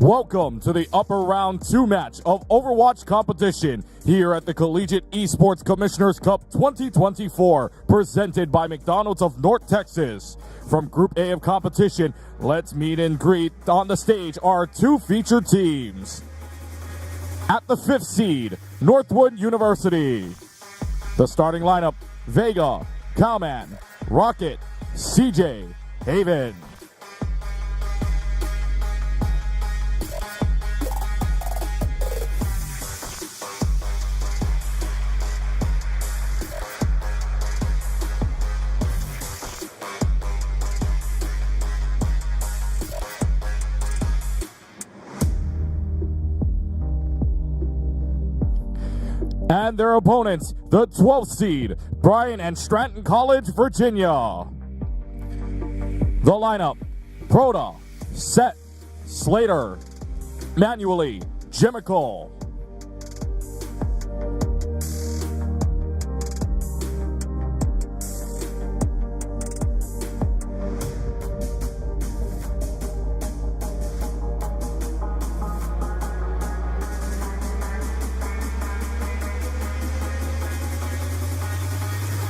Welcome to the upper round 2 match of Overwatch competition here at the Collegiate Esports Commissioners Cup 2024, presented by McDonald's of North Texas. From Group A of competition, let's meet and greet. On the stage are 2 featured teams. At the 5th seed, Northwood University. The starting lineup: Vega, Cowman, Rocket, CJ, Haven. And their opponents, the 12th seed, Bryant Stratton College, Virginia. The lineup: Proda, Set, Slater, Manually, Jimical.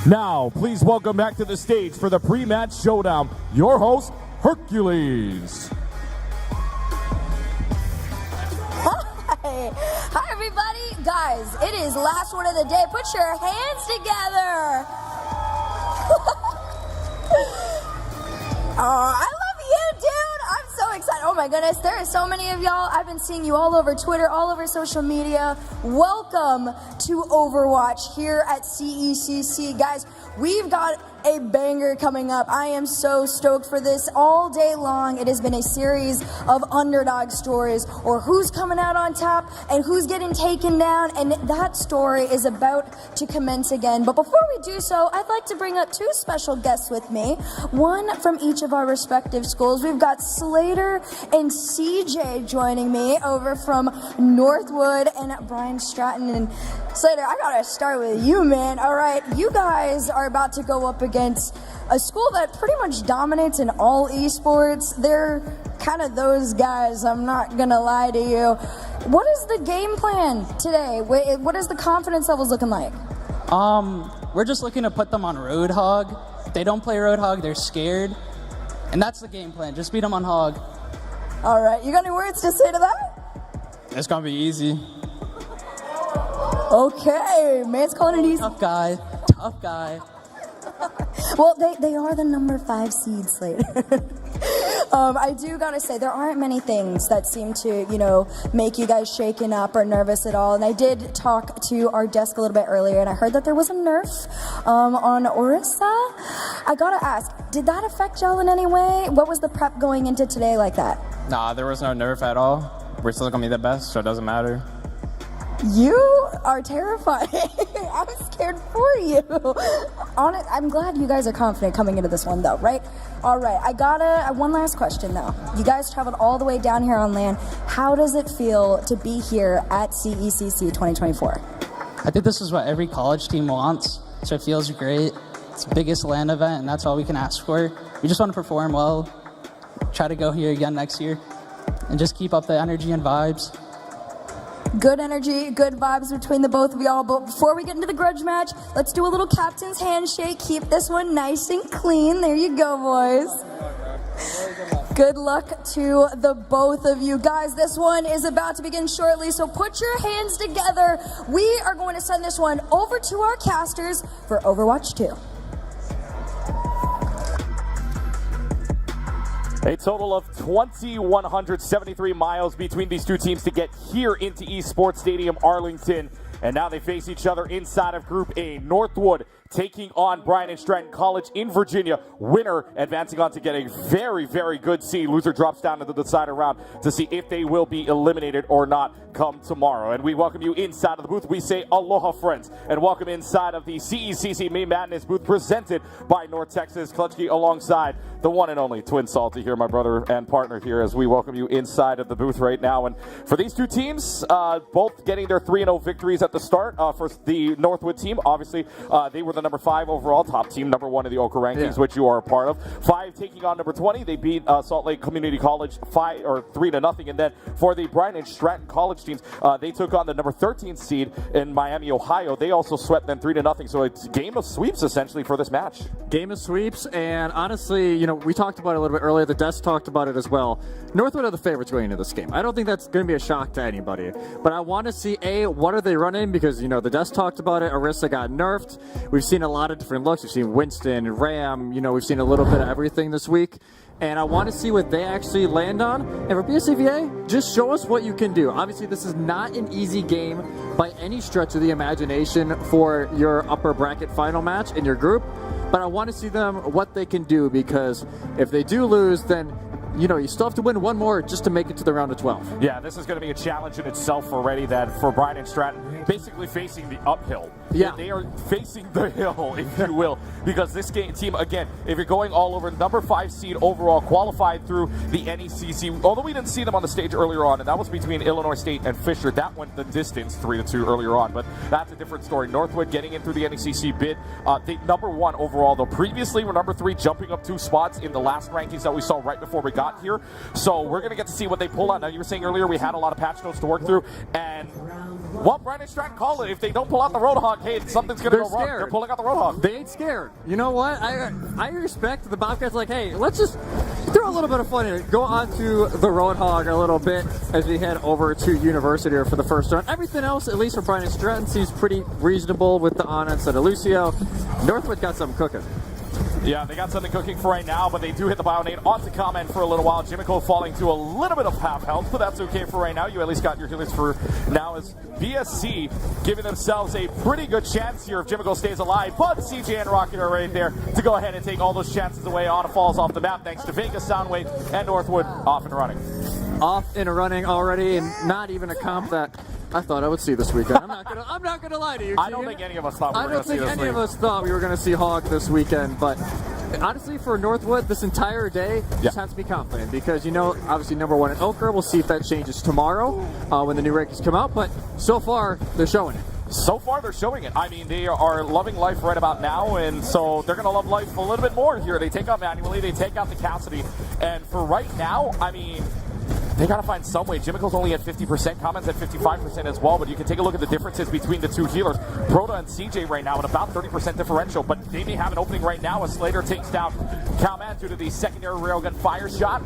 Now, please welcome back to the stage for the pre-match showdown, your host, Hercules. Hi, everybody. Guys, it is last one of the day. Put your hands together. Oh, I love you, dude. I'm so excited. Oh, my goodness. There are so many of y'all. I've been seeing you all over Twitter, all over social media. Welcome to Overwatch here at CECC. Guys, we've got a banger coming up. I am so stoked for this. All day long, it has been a series of underdog stories, or who's coming out on top and who's getting taken down, and that story is about to commence again. But before we do so, I'd like to bring up 2 special guests with me, one from each of our respective schools. We've got Slater and CJ joining me over from Northwood and Bryant Stratton. And Slater, I gotta start with you, man. All right, you guys are about to go up against a school that pretty much dominates in all esports. They're kind of those guys, I'm not gonna lie to you. What is the game plan today? What is the confidence levels looking like? We're just looking to put them on Roadhog. If they don't play Roadhog, they're scared. And that's the game plan, just beat them on Hog. All right, you got any words to say to that? It's gonna be easy. Okay, man's calling it easy. Tough guy, tough guy. Well, they are the number 5 seed, Slater. I do gotta say, there aren't many things that seem to, make you guys shaken up or nervous at all. And I did talk to our desk a little bit earlier, and I heard that there was a nerf on Orisa. I gotta ask, did that affect y'all in any way? What was the prep going into today like that? Nah, there was no nerf at all. We're still gonna be the best, so it doesn't matter. You are terrifying. I'm scared for you. I'm glad you guys are confident coming into this one, though, right? All right, one last question, though. You guys traveled all the way down here on land. How does it feel to be here at CECC 2024? I think this is what every college team wants, so it feels great. It's the biggest LAN event, and that's all we can ask for. We just want to perform well, try to go here again next year, and just keep up the energy and vibes. Good energy, good vibes between the both of y'all. But before we get into the grudge match, let's do a little captain's handshake. Keep this one nice and clean. There you go, boys. Good luck to the both of you. Guys, this one is about to begin shortly, so put your hands together. We are going to send this one over to our casters for Overwatch 2. A total of 2,173 miles between these 2 teams to get here into Esports Stadium, Arlington. And now they face each other inside of Group A. Northwood taking on Bryant Stratton College in Virginia. Winner advancing on to get a very, very good seed. Loser drops down into the decider round to see if they will be eliminated or not come tomorrow. And we welcome you inside of the booth. We say aloha, friends, and welcome inside of the CECC May Madness booth presented by North Texas Klutchke alongside the one and only Twin Salty here, my brother and partner here, as we welcome you inside of the booth right now. And for these two teams, both getting their 3-0 victories at the start. For the Northwood team, obviously, they were the number 5 overall, top team, number 1 in the Oka rankings, which you are a part of. 5 taking on number 20. They beat Salt Lake Community College 3-0. And then for the Bryant Stratton College teams, they took on the number 13 seed in Miami, Ohio. They also swept them 3-0. So it's a game of sweeps essentially for this match. Game of sweeps, and honestly, you know, we talked about it a little bit earlier. The desk talked about it as well. Northwood are the favorites going into this game. I don't think that's going to be a shock to anybody. But I want to see, what are they running? Because, you know, the desk talked about it. Arissa got nerfed. We've seen a lot of different looks. We've seen Winston, Ram. You know, we've seen a little bit of everything this week. And I want to see what they actually land on. And for BSCVA, just show us what you can do. Obviously, this is not an easy game by any stretch of the imagination for your upper bracket final match in your group. But I want to see them what they can do, because if they do lose, then you know, you still have to win one more just to make it to the round of 12. Yeah, this is going to be a challenge in itself already, that for Bryant Stratton, basically facing the uphill. Yeah. They are facing the hill, if you will, because this team, again, if you're going all over, number 5 seed overall, qualified through the NECC, although we didn't see them on the stage earlier on, and that was between Illinois State and Fisher. That went the distance, 3-2 earlier on, but that's a different story. Northwood getting in through the NECC bid. They number 1 overall, though previously were number 3, jumping up 2 spots in the last rankings that we saw right before we got here. So we're going to get to see what they pull out. Now, you were saying earlier we had a lot of patch notes to work through, and what Bryant Stratton called it, if they don't pull out the Roadhog, hey, something's going to go wrong. They're pulling out the Roadhog. They ain't scared. You know what? I respect the Bobcats. Like, hey, let's just throw a little bit of fun in it. Go on to the Roadhog a little bit as we head over to University for the first round. Everything else, at least for Bryant Stratton, seems pretty reasonable with the on instead of Lucio. Northwood got something cooking. Yeah, they got something cooking for right now, but they do hit the Bionade onto comment for a little while. Jimico falling to a little bit of half health, but that's okay for right now. You at least got your healers for now, as BSC giving themselves a pretty good chance here if Jimico stays alive. But CJ and Rocket are right there to go ahead and take all those chances away. Anna falls off the map thanks to Vegas, Soundwave, and Northwood off and running. Off and running already, and not even a comp that I thought I would see this weekend. I'm not gonna lie to you. I don't think any of us thought we were going to see this week. I don't think any of us thought we were going to see Hog this weekend, but honestly, for Northwood, this entire day, just have to be confident, because, you know, obviously number 1 in Ochre. We'll see if that changes tomorrow when the new rankings come out, but so far, they're showing it. So far, they're showing it. I mean, they are loving life right about now, and so they're going to love life a little bit more here. They take out Manually, they take out the Cassidy, and for right now, I mean, they got to find some way. Jimico's only at 50%, Comments at 55% as well, but you can take a look at the differences between the two healers. Proto and CJ right now at about 30% differential, but they may have an opening right now as Slater takes down Comment due to the secondary railgun fire shot.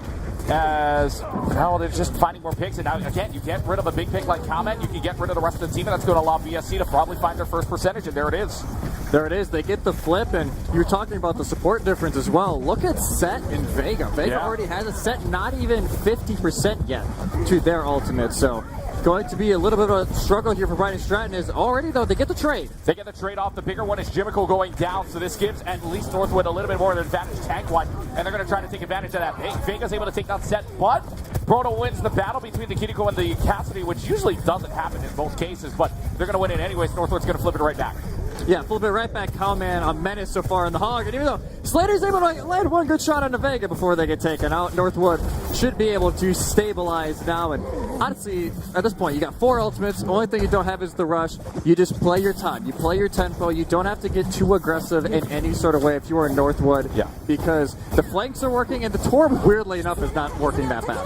As well, they're just finding more picks, and now again, you get rid of a big pick like Comment, you can get rid of the rest of the team, and that's going to allow BSC to probably find their first percentage, and there it is. There it is. They get the flip, and you're talking about the support difference as well. Look at Set and Vega. Vega already has a Set, not even 50% yet to their ultimate, so going to be a little bit of a struggle here for Bryant Stratton. Is already, though, they get the trade. They get the trade off. The bigger one is Jimico going down, so this gives at least Northwood a little bit more of an advantage tank-wise, and they're going to try to take advantage of that. Hey, Vega's able to take down Set, but Proto wins the battle between the Kiriko and the Cassidy, which usually doesn't happen in most cases, but they're going to win it anyways. Northwood's going to flip it right back. Yeah, flip it right back. Cowman, a menace so far in the Hog. And even though Slater's able to land one good shot on the Vega before they get taken out, Northwood should be able to stabilize now. And honestly, at this point, you got 4 ultimates. The only thing you don't have is the rush. You just play your time. You play your tempo. You don't have to get too aggressive in any sort of way if you are Northwood. Yeah. Because the flanks are working, and the Torb, weirdly enough, is not working that bad.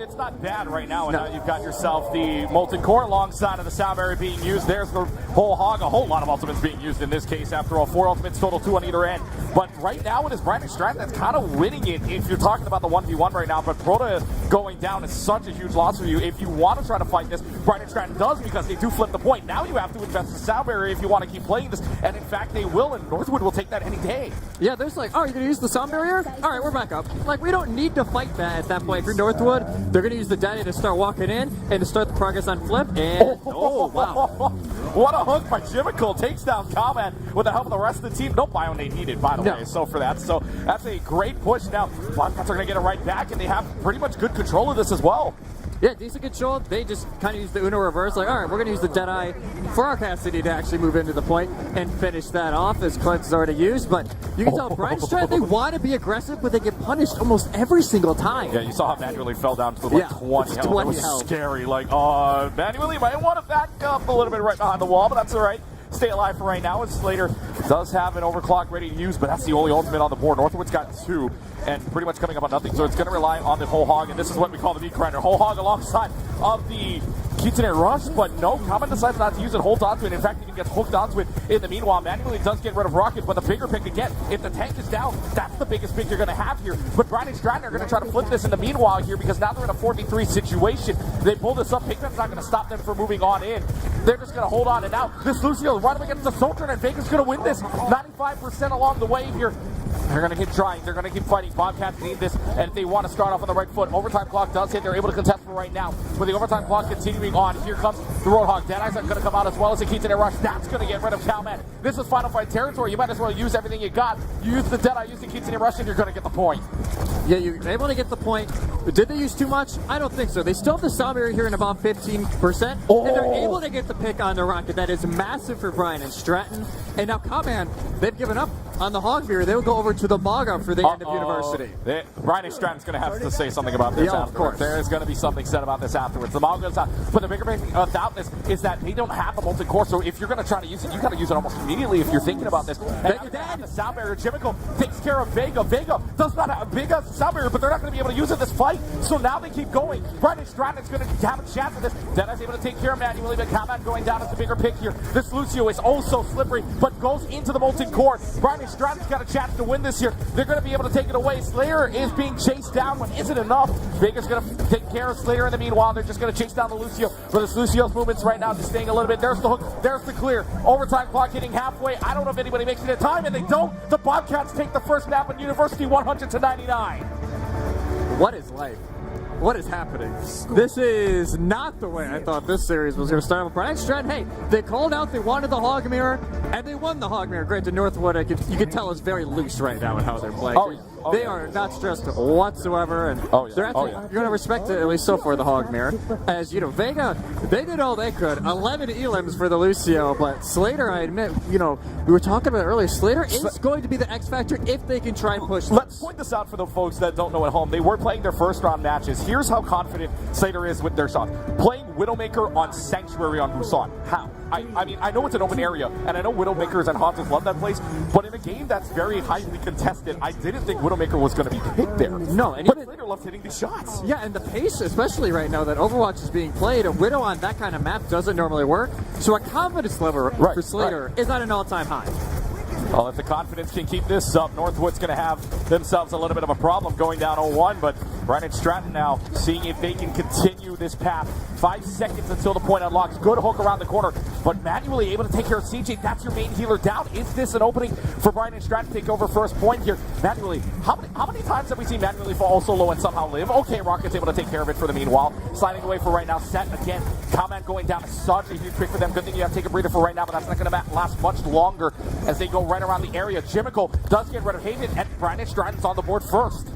It's not bad right now, and now you've got yourself the Molten Core alongside of the Sound Barrier being used. There's the whole Hog, a whole lot of ultimates being used in this case. After all, 4 ultimates total, 2 on either end. But right now it is Bryant Stratton that's kind of winning it if you're talking about the 1v1 right now. But Proto going down is such a huge loss for you. If you want to try to fight this, Bryant Stratton does, because they do flip the point. Now you have to invest in Sound Barrier if you want to keep playing this, and in fact they will, and Northwood will take that any day. Yeah, there's like, oh, you're going to use the Sound Barrier? All right, we're back up. Like, we don't need to fight that at that point. If you're Northwood, they're going to use the Daddy to start walking in and to start the progress on flip, and wow. What a hook by Jimico. Takes down Comment with the help of the rest of the team. No Bionade needed, by the way, so for that. So that's a great push. Now, Bobcats are going to get it right back, and they have pretty much good control of this as well. Yeah, decent control. They just kind of use the Uno reverse, like, all right, we're going to use the Deadeye for our Cassidy to actually move into the point and finish that off, as Clint has already used. But you can tell Bryant Stratton, they want to be aggressive, but they get punished almost every single time. Yeah, you saw how manually fell down to like 20 health. 20 It was health. scary. Like, manually might want to back up a little bit right behind the wall, but that's all right. Stay alive for right now, as Slater does have an overclock ready to use, but that's the only ultimate on the board. Northwood's got 2, and pretty much coming up on nothing, so it's going to rely on the whole hog, and this is what we call the meat grinder. Whole hog alongside of the Kitsune Rush, but no, Kamen decides not to use it, holds onto it. In fact, even gets hooked onto it in the meanwhile. Manually does get rid of Rocket, but the bigger pick again, if the tank is down, that's the biggest pick you're going to have here. But Bryant Stratton are going to try to flip this in the meanwhile here, because now they're in a 4v3 situation. They pull this up. Pigman's not going to stop them from moving on in. They're just going to hold on, and now this Lucio right up against the Soldier, and Vega's going to win this 95% along the way here. They're going to keep trying. They're going to keep fighting. Bobcats need this, and if they want to start off on the right foot, overtime clock does hit. They're able to contest for right now. With the overtime clock continuing on, here comes the Roadhog. Deadeye's are going to come out as well as the Kitsune Rush. That's going to get rid of Calman. This is Final Fight territory. You might as well use everything you got. You use the Deadeye, use the Kitsune Rush, and you're going to get the point. Yeah, you're able to get the point. But did they use too much? I don't think so. They still have the sound barrier here in about 15%. Oh. And they're able to get the pick on the Rocket. That is massive for Bryant Stratton. And now Kaman, they've given up on the Hog Beer. They'll go over to the Maga for the end of University. Bryant Stratton's going to have to say something about this afterwards. Of course. There is going to be something said about this afterwards. The Maga's out. But the bigger thing about this is that they don't have the molten core, so if you're going to try to use it, you got to use it almost immediately if you're thinking about this. And they have the sound barrier. Jimico takes care of Vega. Vega does not have a big sound barrier, but they're not going to be able to use it this fight. So now they keep going. Bryant Stratton is going to have a chance at this. Deadeye's able to take care of manually, but Kaman going down as the bigger pick here. This Lucio is also slippery, but goes into the molten core. Bryant Stratton's got a chance to win this here. They're going to be able to take it away. Slayer is being chased down, but isn't enough. Vega's going to take care of Slayer in the meanwhile. They're just going to chase down the Lucio. But this Lucio's movements right now just staying a little bit. There's the hook. There's the clear. Overtime clock hitting halfway. I don't know if anybody makes it in time, and they don't. The Bobcats take the first map in University 100-99. What is life? What is happening? This is not the way I thought this series was going to start. With Bryant Stratton, hey, they called out, they wanted the Hog Mirror, and they won the Hog Mirror. Granted, Northwood, you can tell, is very loose right now in how they're playing. They are not stressed whatsoever, and they're actually, you're going to respect it, at least so far, the Hog Mirror. As, you know, Vega, they did all they could. 11 elims for the Lucio, but Slater, I admit, you know, we were talking about it earlier, Slater is going to be the X factor if they can try and push this. Let's point this out for the folks that don't know at home. They were playing their first round matches. Here's how confident Slater is with their shots. Playing Widowmaker on Sanctuary on Busan. How? I mean, I know it's an open area, and I know Widowmakers and Haunted love that place, but in a game that's very highly contested, I didn't think Widowmaker was going to be picked there. No, and but even Slater loves hitting these shots. Yeah, and the pace, especially right now that Overwatch is being played, a Widow on that kind of map doesn't normally work. So a confidence level for Slater is at an all-time high. Well, if the confidence can keep this up, Northwood's going to have themselves a little bit of a problem going down 0-1, but Bryant Stratton now seeing if they can continue this path. 5 seconds until the point unlocks. Good hook around the corner, but manually able to take care of CJ. That's your main healer down. Is this an opening for Bryant Stratton to take over first point here? Manually, how many times have we seen manually fall solo and somehow live? Okay, Rocket's able to take care of it for the meanwhile. Sliding away for right now. Set again. Comment going down is such a huge pick for them. Good thing you have to take a breather for right now, but that's not going to last much longer as they go right around the area. Jimico does get rid of Haven, and Bryant Stratton's on the board first.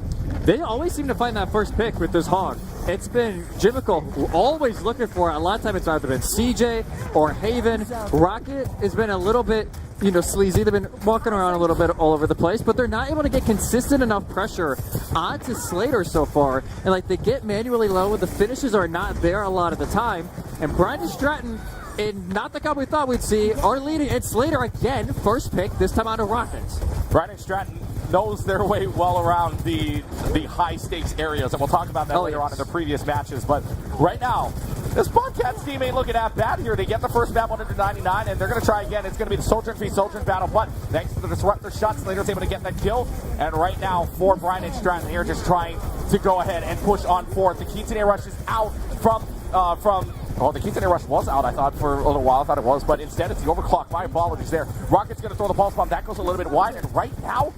They always seem to find that first pick with this Hog. It's been Jimico always looking for it. A lot of times it's either been CJ or Haven. Rocket has been a little bit, you know, sleazy. They've been walking around a little bit all over the place, but they're not able to get consistent enough pressure onto Slater so far. And like they get manually low, the finishes are not there a lot of the time. And Bryant Stratton, in not the guy we thought we'd see, are leading. And Slater again, first pick, this time out of Rockets. Bryant Stratton knows their way well around the high stakes areas, and we'll talk about that later on in the previous matches. But right now, this Bobcats team ain't looking that bad here. They get the first map 199, and they're going to try again. It's going to be the Soldier v Soldier battle, but thanks to the disruptor shot, Slater's able to get that kill. And right now, for Bryant Stratton here, just trying to go ahead and push on forward. The Kitsune Rush is out from the Kitsune Rush was out, I thought, for a little while. I thought it was, but instead it's the overclock. My apologies there. Rocket's going to throw the pulse bomb. That goes a little bit wide, and right now,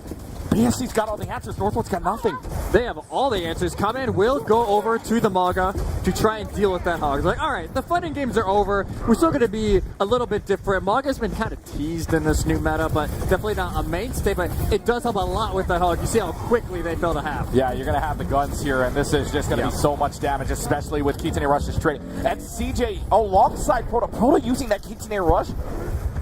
BSC's got all the answers. Northwood's got nothing. They have all the answers. Command will go over to the Maga to try and deal with that hog. It's like, all right, the fighting games are over. We're still going to be a little bit different. Maga's been kind of teased in this new meta, but definitely not a mainstay. But it does help a lot with that hog. You see how quickly they fell to half. Yeah, you're going to have the guns here, and this is just going to be so much damage, especially with Kitsune Rush's trade. And CJ alongside Proto. Proto using that Kitsune Rush.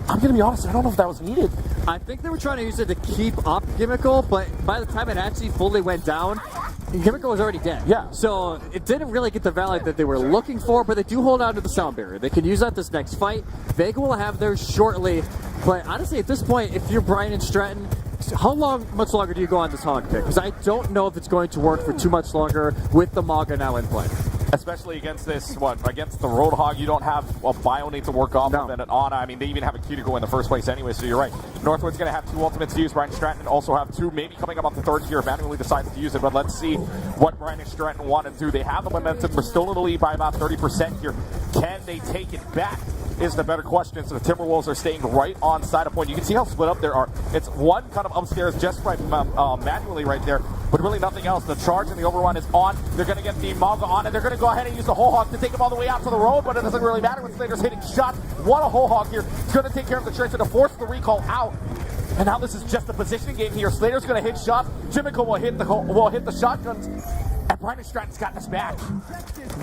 I'm going to be honest, I don't know if that was needed. I think they were trying to use it to keep up Gimmickle, but by the time it actually fully went down, Gimmickle was already dead. Yeah. So it didn't really get the value that they were looking for, but they do hold on to the sound barrier. They can use that this next fight. Vega will have theirs shortly. But honestly, at this point, if you're Bryant Stratton, how much longer do you go on this hog pick? Because I don't know if it's going to work for too much longer with the Maga now in play. Especially against this, against the Roadhog, you don't have a Bionate to work off of and an Ana. I mean, they even have a Cuticle in the first place anyway, so you're right. Northwood's going to have 2 ultimates to use. Bryant Stratton also have 2, maybe coming up on the 3rd here if manually decides to use it, but let's see what Bryant Stratton want to do. They have the momentum. We're still in the lead by about 30% here. Can they take it back? Is the better question. So the Timberwolves are staying right on side of point. You can see how split up there are. It's one kind of upstairs just right manually right there, but really nothing else. The charge and the overrun is on. They're going to get the Maga on, and they're going to go ahead and use the whole hog to take him all the way out to the road, but it doesn't really matter when Slater's hitting shots. What a whole hog here. It's going to take care of the Tracer to force the recall out. And now this is just a positioning game here. Slater's going to hit shots. Jimmico will hit the shotguns. And Bryant Stratton's got this back.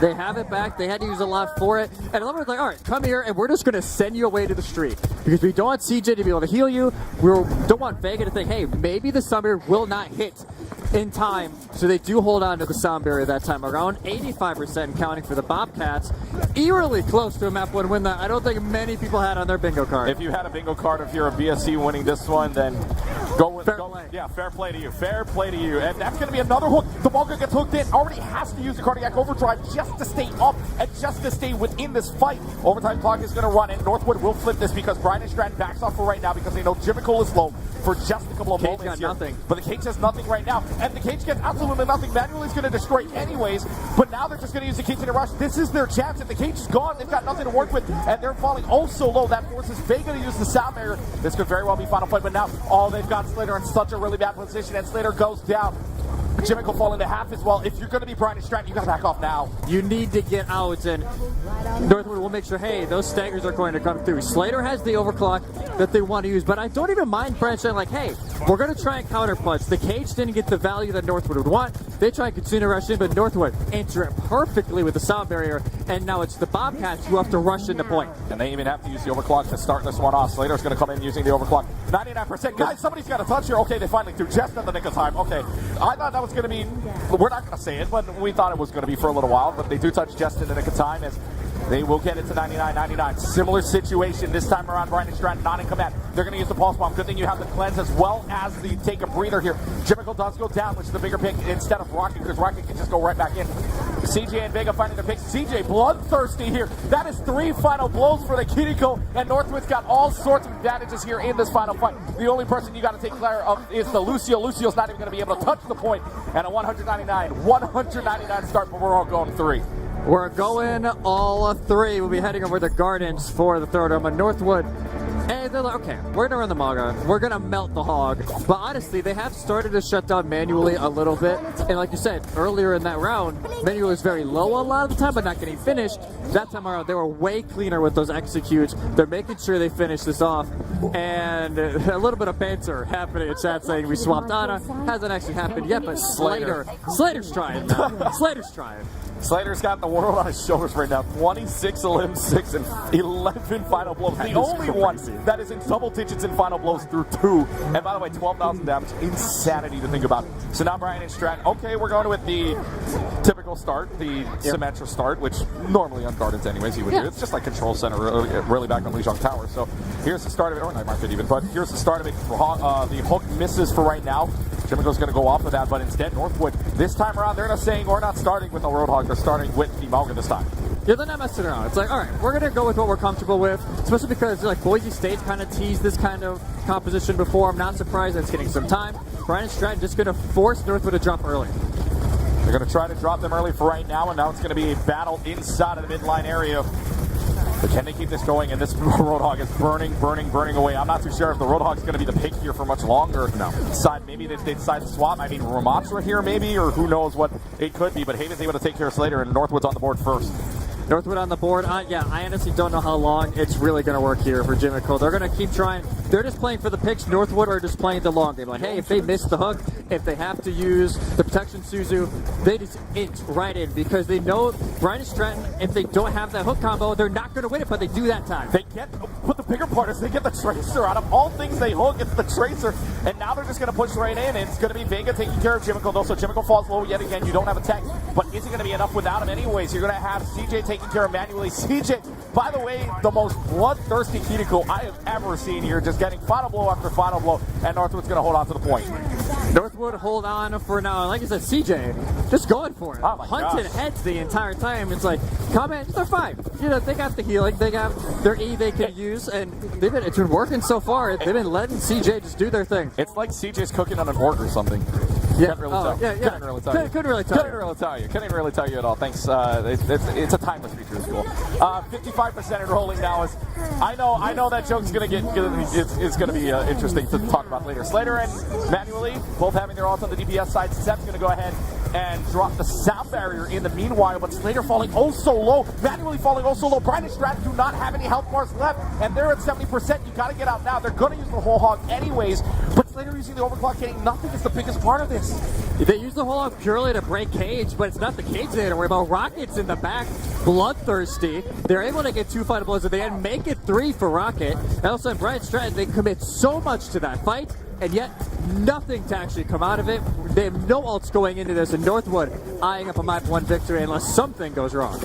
They have it back. They had to use a lot for it. And Lumber's like, all right, come here, and we're just going to send you away to the street. Because we don't want CJ to be able to heal you. We don't want Vega to think, hey, maybe the summer will not hit in time. So they do hold on to the sound barrier that time around. 85% counting for the Bobcats. Eerily close to a map 1 win that I don't think many people had on their bingo card. If you had a bingo card, if you're a BSC winning this one, then go with fair play. Yeah, fair play to you. Fair play to you. And that's going to be another hook. The Vulgar gets hooked in. Already has to use the cardiac overdrive just to stay up and just to stay within this fight. Overtime clock is going to run, and Northwood will flip this because Bryant Stratton backs off for right now because they know Jimmicle is low for just a couple of Cage moments got here. nothing. But the Cage has nothing right now, and the Cage gets absolutely nothing. Manuel is going to destroy anyways, but now they're just going to use the Cage in a rush. This is their chance. If the Cage is gone, they've got nothing to work with, and they're falling oh so low. That forces Vega to use the sound barrier. This could very well be final fight, but now they've got Slater in such a really bad position, and Slater goes down. Jimmicle fall into half as well. If you're going to be Bryant Stratton, you got to back off now. You need to get out, and Northwood will make sure, hey, those staggers are going to come through. Slater has the overclock that they want to use, but I don't even mind Bryant Stratton like, hey, we're going to try and counter punch. The Cage didn't get the value that Northwood would want. They try and Kitsune rush in, but Northwood answer it perfectly with the sound barrier, and now it's the Bobcats who have to rush into point. And they even have to use the overclock to start this one off. Slater's going to come in using the overclock. 99%. Guys, somebody's got a touch here. Okay, they finally threw just in the nick of time. Okay, I thought that was going to be, we're not going to say it, but we thought it was going to be for a little while, but they do touch just in the nick of time as they will get it to 99-99. Similar situation this time around. Bryant Stratton not in command. They're going to use the pulse bomb. Good thing you have the cleanse as well as the take a breather here. Jimmicle does go down, which is the bigger pick instead of Rocket, because Rocket can just go right back in. CJ and Vega finding the picks. CJ bloodthirsty here. That is 3 final blows for the Kiriko, and Northwood's got all sorts of advantages here in this final fight. The only person you got to take care of is the Lucio. Lucio's not even going to be able to touch the point, and a 199 start, but we're all going 3. We're going all 3. We'll be heading over to Gardens for the third round. But Northwood, and they're like, okay, we're going to run the Maga. We're going to melt the hog. But honestly, they have started to shut down manually a little bit. And like you said, earlier in that round, manual is very low a lot of the time, but not getting finished. That time around, they were way cleaner with those executes. They're making sure they finish this off. And a little bit of banter happening in chat saying we swapped Ana. Hasn't actually happened yet, but Slater's trying now. Slater's trying. Slater's got the world on his shoulders right now. 26 elims, 6, and 11 final blows. The only one that is in double digits in final blows through 2. And by the way, 12,000 damage. Insanity to think about. So now Bryant Stratton. Okay, we're going with the typical start, the Symmetra start, which normally on Gardens anyways he would do. It's just like Control Center really back on Lijiang Tower. So here's the start of it, or Night Market even, but here's the start of it. The hook misses for right now. Jimmico's going to go off of that, but instead Northwood, this time around, they're not saying we're not starting with the Roadhog, they're starting with the Maga this time. Yeah, they're not messing around. It's like, all right, we're going to go with what we're comfortable with, especially because like Boise State kind of teased this kind of composition before. I'm not surprised that it's getting some time. Bryant Stratton just going to force Northwood to drop early. They're going to try to drop them early for right now, and now it's going to be a battle inside of the midline area. But can they keep this going? And this Roadhog is burning away. I'm not too sure if the Roadhog's going to be the pick here for much longer. No. Maybe they decide to swap. I mean, Ramatra here maybe, or who knows what it could be. But Haven's able to take care of Slater, and Northwood's on the board first. Northwood on the board. Yeah, I honestly don't know how long it's really going to work here for Jimico. They're going to keep trying. They're just playing for the picks. Northwood are just playing the long game. Like, hey, if they miss the hook, if they have to use the protection Suzu, they just inch right in because they know Bryant Stratton, if they don't have that hook combo, they're not going to win it, but they do that time. They get, but the bigger part is they get the Tracer. Out of all things they hook, it's the Tracer. And now they're just going to push right in. It's going to be Vega taking care of Jimico, though. So Jimico falls low yet again. You don't have a tech. But is it going to be enough without him anyways? You're going to have CJ taking care of manually. CJ, by the way, the most bloodthirsty Kiriko I have ever seen here, just getting final blow after final blow, and Northwood's going to hold on to the point. Northwood hold on for now. Like I said, CJ, just going for it. Oh my Hunted gosh. heads the entire time. It's like, come in, they're fine. You know, they got the healing, they got their E they can use, and it's been working so far. They've been letting CJ just do their thing. It's like CJ's cooking on an orc or something. Yeah. Couldn't really tell. Yeah. Couldn't really tell you. Couldn't really tell you. Couldn't really tell you at all. Thanks. It's a timeless feature. It's cool. 55% enrolling now is. I know that joke's gonna get. It's gonna be interesting to talk about later. Slater and Manually both having their ults on the DPS side. Sep's gonna go ahead and drop the sound barrier in the meanwhile, but Slater falling oh so low. Manually falling oh so low. Bryant Stratton do not have any health bars left, and they're at 70%. You gotta get out now. They're gonna use the whole hog anyways, but Slater using the overclock getting nothing is the biggest part of this. They use the whole hog purely to break cage, but it's not the cage they had to worry about. Rocket's in the back, bloodthirsty. They're able to get 2 final blows at the end, make it 3 for Rocket. And also, Bryant Stratton, they commit so much to that fight, and yet nothing to actually come out of it. They have no ults going into this, and Northwood eyeing up a map 1 victory unless something goes wrong.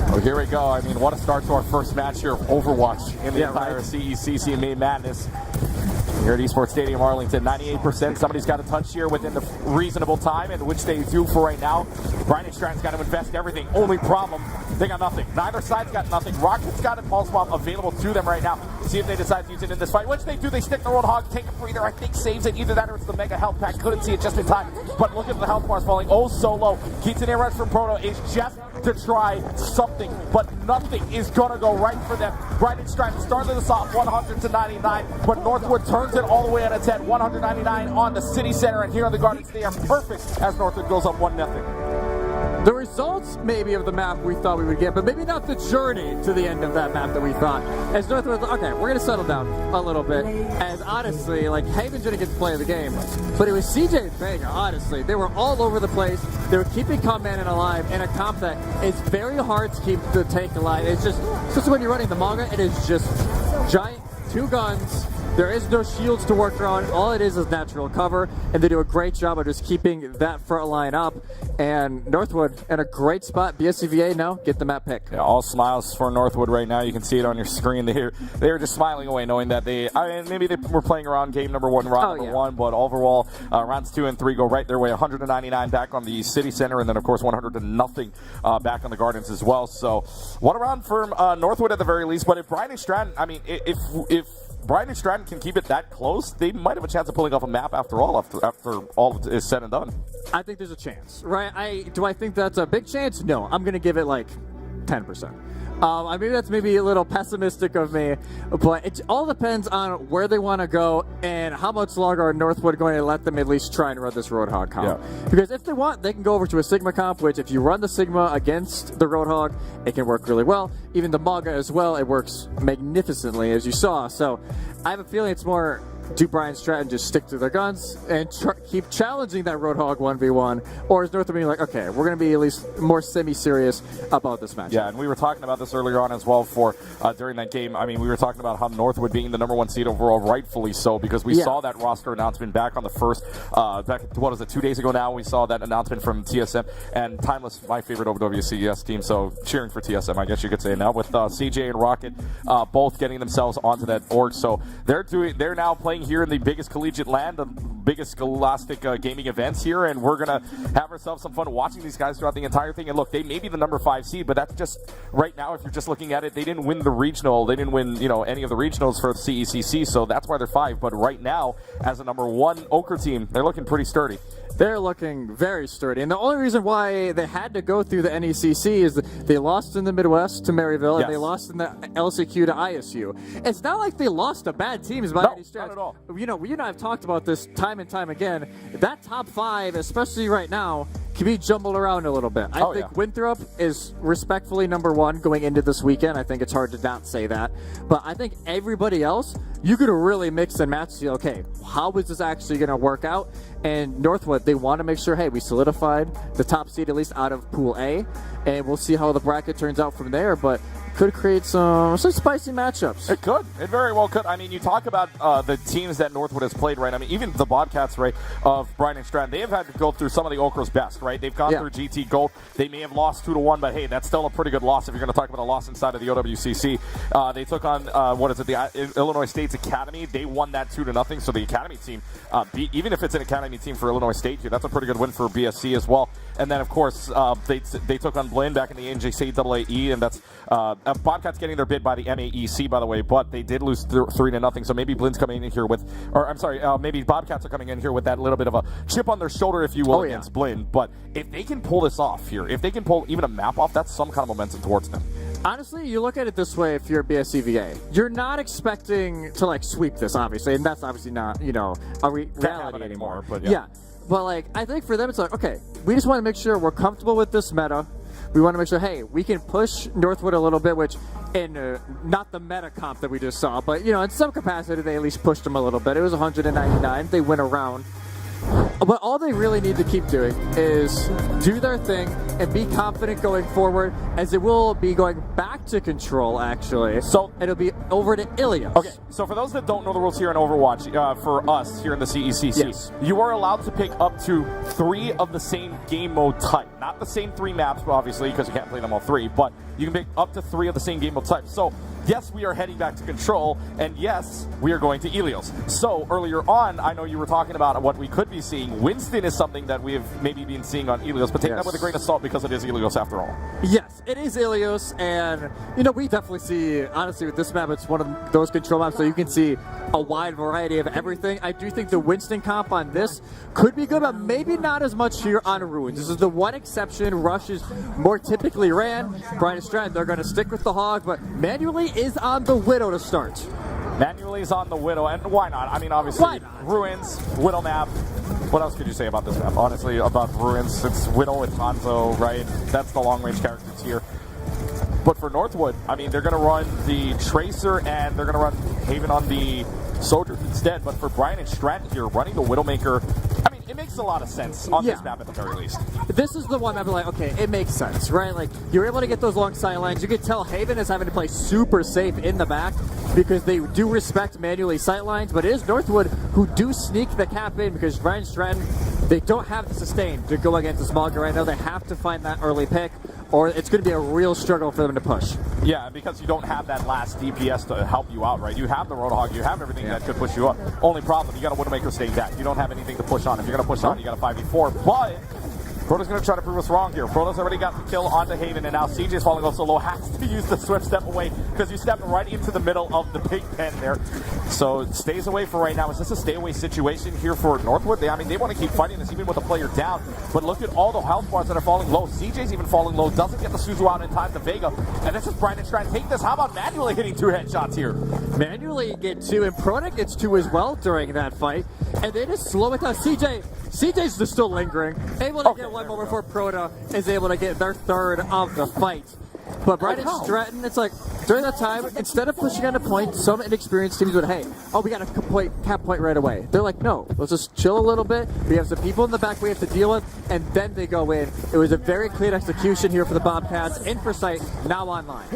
Well, here we go. I mean, what a start to our first match here of Overwatch in the entire CECC Main Madness. Here at Esports Stadium, Arlington, 98%. Somebody's got to touch here within the reasonable time, in which they do for right now. Bryant Stratton's got to invest everything. Only problem, they got nothing. Neither side's got nothing. Rocket's got a pulse bomb available to them right now. See if they decide to use it in this fight. Which they do. They stick the Roadhog, take a breather. I think saves it. Either that or it's the Mega Health Pack. Couldn't see it just in time. But look at the health bars falling oh so low. Keeps an air rush from Proto is just to try something, but nothing is going to go right for them. Bryant Stratton started this off 100 to 99, but Northwood turns it all the way out of 10. 199 on the City Center, and here on the Gardens, they are perfect as Northwood goes up 1-0. The results, maybe, of the map we thought we would get, but maybe not the journey to the end of that map that we thought. As Northwood, okay, we're going to settle down a little bit. As honestly, like, Haven didn't get to play the game, but it was CJ and Vega, honestly. They were all over the place. They were keeping Commander alive in a comp that is very hard to keep the tank alive. It's just when you're running the manga, it is just giant 2 guns. There is no shields to work around. All it is natural cover, and they do a great job of just keeping that front line up. And Northwood in a great spot. BSCVA now get the map pick. Yeah, all smiles for Northwood right now. You can see it on your screen. They were just smiling away, knowing that maybe they were playing around game number 1, round number 1, but overall rounds 2 and 3 go right their way. 199 back on the City Center, and then of course 100 to nothing back on the Gardens as well. So what a round for Northwood at the very least. But if Bryant Stratton, I mean, if Bryant Stratton can keep it that close, they might have a chance of pulling off a map after all is said and done. I think there's a chance, right? Do I think that's a big chance? No, I'm going to give it like 10%. I mean, that's maybe a little pessimistic of me, but it all depends on where they want to go and how much longer are Northwood going to let them at least try and run this Roadhog comp. Yeah. Because if they want, they can go over to a Sigma comp, which if you run the Sigma against the Roadhog, it can work really well. Even the Maga as well, it works magnificently, as you saw. So I have a feeling it's more, do Bryant Stratton just stick to their guns and keep challenging that Roadhog 1v1? Or is Northwood being like, okay, we're going to be at least more semi-serious about this match? Yeah, and we were talking about this earlier on as well during that game. I mean, we were talking about how Northwood being the number 1 seed overall, rightfully so, because we saw that roster announcement back on the first, what is it, 2 days ago now, we saw that announcement from TSM, and Timeless, my favorite OWCS team, so cheering for TSM, I guess you could say now, with CJ and Rocket both getting themselves onto that org. So they're now playing here in the biggest collegiate land, the biggest scholastic gaming events here, and we're going to have ourselves some fun watching these guys throughout the entire thing. And look, they may be the number 5 seed, but that's just right now, if you're just looking at it, they didn't win the regional, they didn't win any of the regionals for the CECC, so that's why they're 5. But right now, as a number 1 Ochre team, they're looking pretty sturdy. They're looking very sturdy. And the only reason why they had to go through the NECC is that they lost in the Midwest to Maryville, and they lost in the LCQ to ISU. It's not like they lost a bad team by any stretch. Not at all. You know, we and I have talked about this time and time again. That top 5, especially right now, can be jumbled around a little bit. I think Winthrop is respectfully number 1 going into this weekend. I think it's hard to not say that. But I think everybody else, you could really mix and match. Okay, how is this actually going to work out? And Northwood, they want to make sure, hey, we solidified the top seed at least out of Pool A, and we'll see how the bracket turns out from there. But could create some spicy matchups. It could. It very well could. I mean, you talk about the teams that Northwood has played, right? I mean, even the Bobcats, right, of Bryant Stratton, they have had to go through some of the Okra's best, right? They've gone through GT Gold. They may have lost 2-1, but hey, that's still a pretty good loss if you're going to talk about a loss inside of the OWCC. They took on, the Illinois State's Academy. They won that 2-0, so the Academy team, even if it's an Academy team for Illinois State here, that's a pretty good win for BSC as well. And then, of course, they took on Blinn back in the NJCAA, and that's Bobcats getting their bid by the MAEC, by the way, but they did lose 3-0. So maybe Blinn's coming in here with, maybe Bobcats are coming in here with that little bit of a chip on their shoulder, if you will, against Blinn. But if they can pull this off here, if they can pull even a map off, that's some kind of momentum towards them. Honestly, you look at it this way if you're a BSCVA. You're not expecting to, like, sweep this, obviously, and that's obviously not, a reality anymore. But But, like, I think for them it's like, okay, we just want to make sure we're comfortable with this meta. We want to make sure, hey, we can push Northwood a little bit, which in not the meta comp that we just saw, but, in some capacity they at least pushed them a little bit. It was 199. They went around. But all they really need to keep doing is do their thing and be confident going forward, as it will be going back to Control, actually. So it'll be over to Ilios. Okay, so for those that don't know the rules here in Overwatch, for us here in the CECC, you are allowed to pick up to 3 of the same game mode type. Not the same 3 maps, obviously, because you can't play them all 3, but you can pick up to 3 of the same game mode type. So yes, we are heading back to Control, and yes, we are going to Ilios. So earlier on, I know you were talking about what we could be seeing. Winston is something that we have maybe been seeing on Ilios, but take that with a grain of salt because it is Ilios after all. Yes, it is Ilios, and we definitely see, honestly, with this map, it's one of those Control maps, so you can see a wide variety of everything. I do think the Winston comp on this could be good, but maybe not as much here on Ruins. This is the one exception. Rush is more typically ran. Bryant Stratton, they're going to stick with the Hog, but manually is on the Widow to start. Manually is on the Widow, and why not? I mean, obviously, Ruins, Widow map. What else could you say about this map? Honestly, about Ruins, it's Widow with Hanzo, right? That's the long-range characters here. But for Northwood, I mean, they're going to run the Tracer, and they're going to run Haven on the Soldiers instead. But for Bryant Stratton here, running the Widowmaker, I mean, it makes a lot of sense on this map at the very least. This is the one map, like, okay, it makes sense, right? Like, you're able to get those long sight lines. You could tell Haven is having to play super safe in the back because they do respect manually sight lines, but it is Northwood who do sneak the cap in because Bryant Stratton, they don't have the sustain to go against the small guy right now. They have to find that early pick, or it's going to be a real struggle for them to push. Yeah, because you don't have that last DPS to help you out, right? You have the Roadhog, you have everything that could push you up. Only problem, you got a Widowmaker staying back. You don't have anything to push on. If you're going to push on, you got a 5v4, but Proto's going to try to prove us wrong here. Proto's already got the kill onto Haven, and now CJ's falling also low. Has to use the swift step away because you stepped right into the middle of the big pen there. So it stays away for right now. Is this a stay away situation here for Northwood? I mean, they want to keep fighting this even with a player down. But look at all the health bars that are falling low. CJ's even falling low. Doesn't get the Suzu out in time to Vega. And this is Bryant trying to take this. How about manually hitting 2 headshots here? Manually get 2, and Prota gets 2 as well during that fight. And they just slow it down. CJ's just still lingering. Able to get one more before Prota is able to get their 3rd of the fight. But Bryant Stratton, it's like, during that time, instead of pushing on a point, some inexperienced teams would, hey, we got a cap point right away. They're like, no, let's just chill a little bit. We have some people in the back we have to deal with, and then they go in. It was a very clean execution here for the Bobcats. Inforsight now online.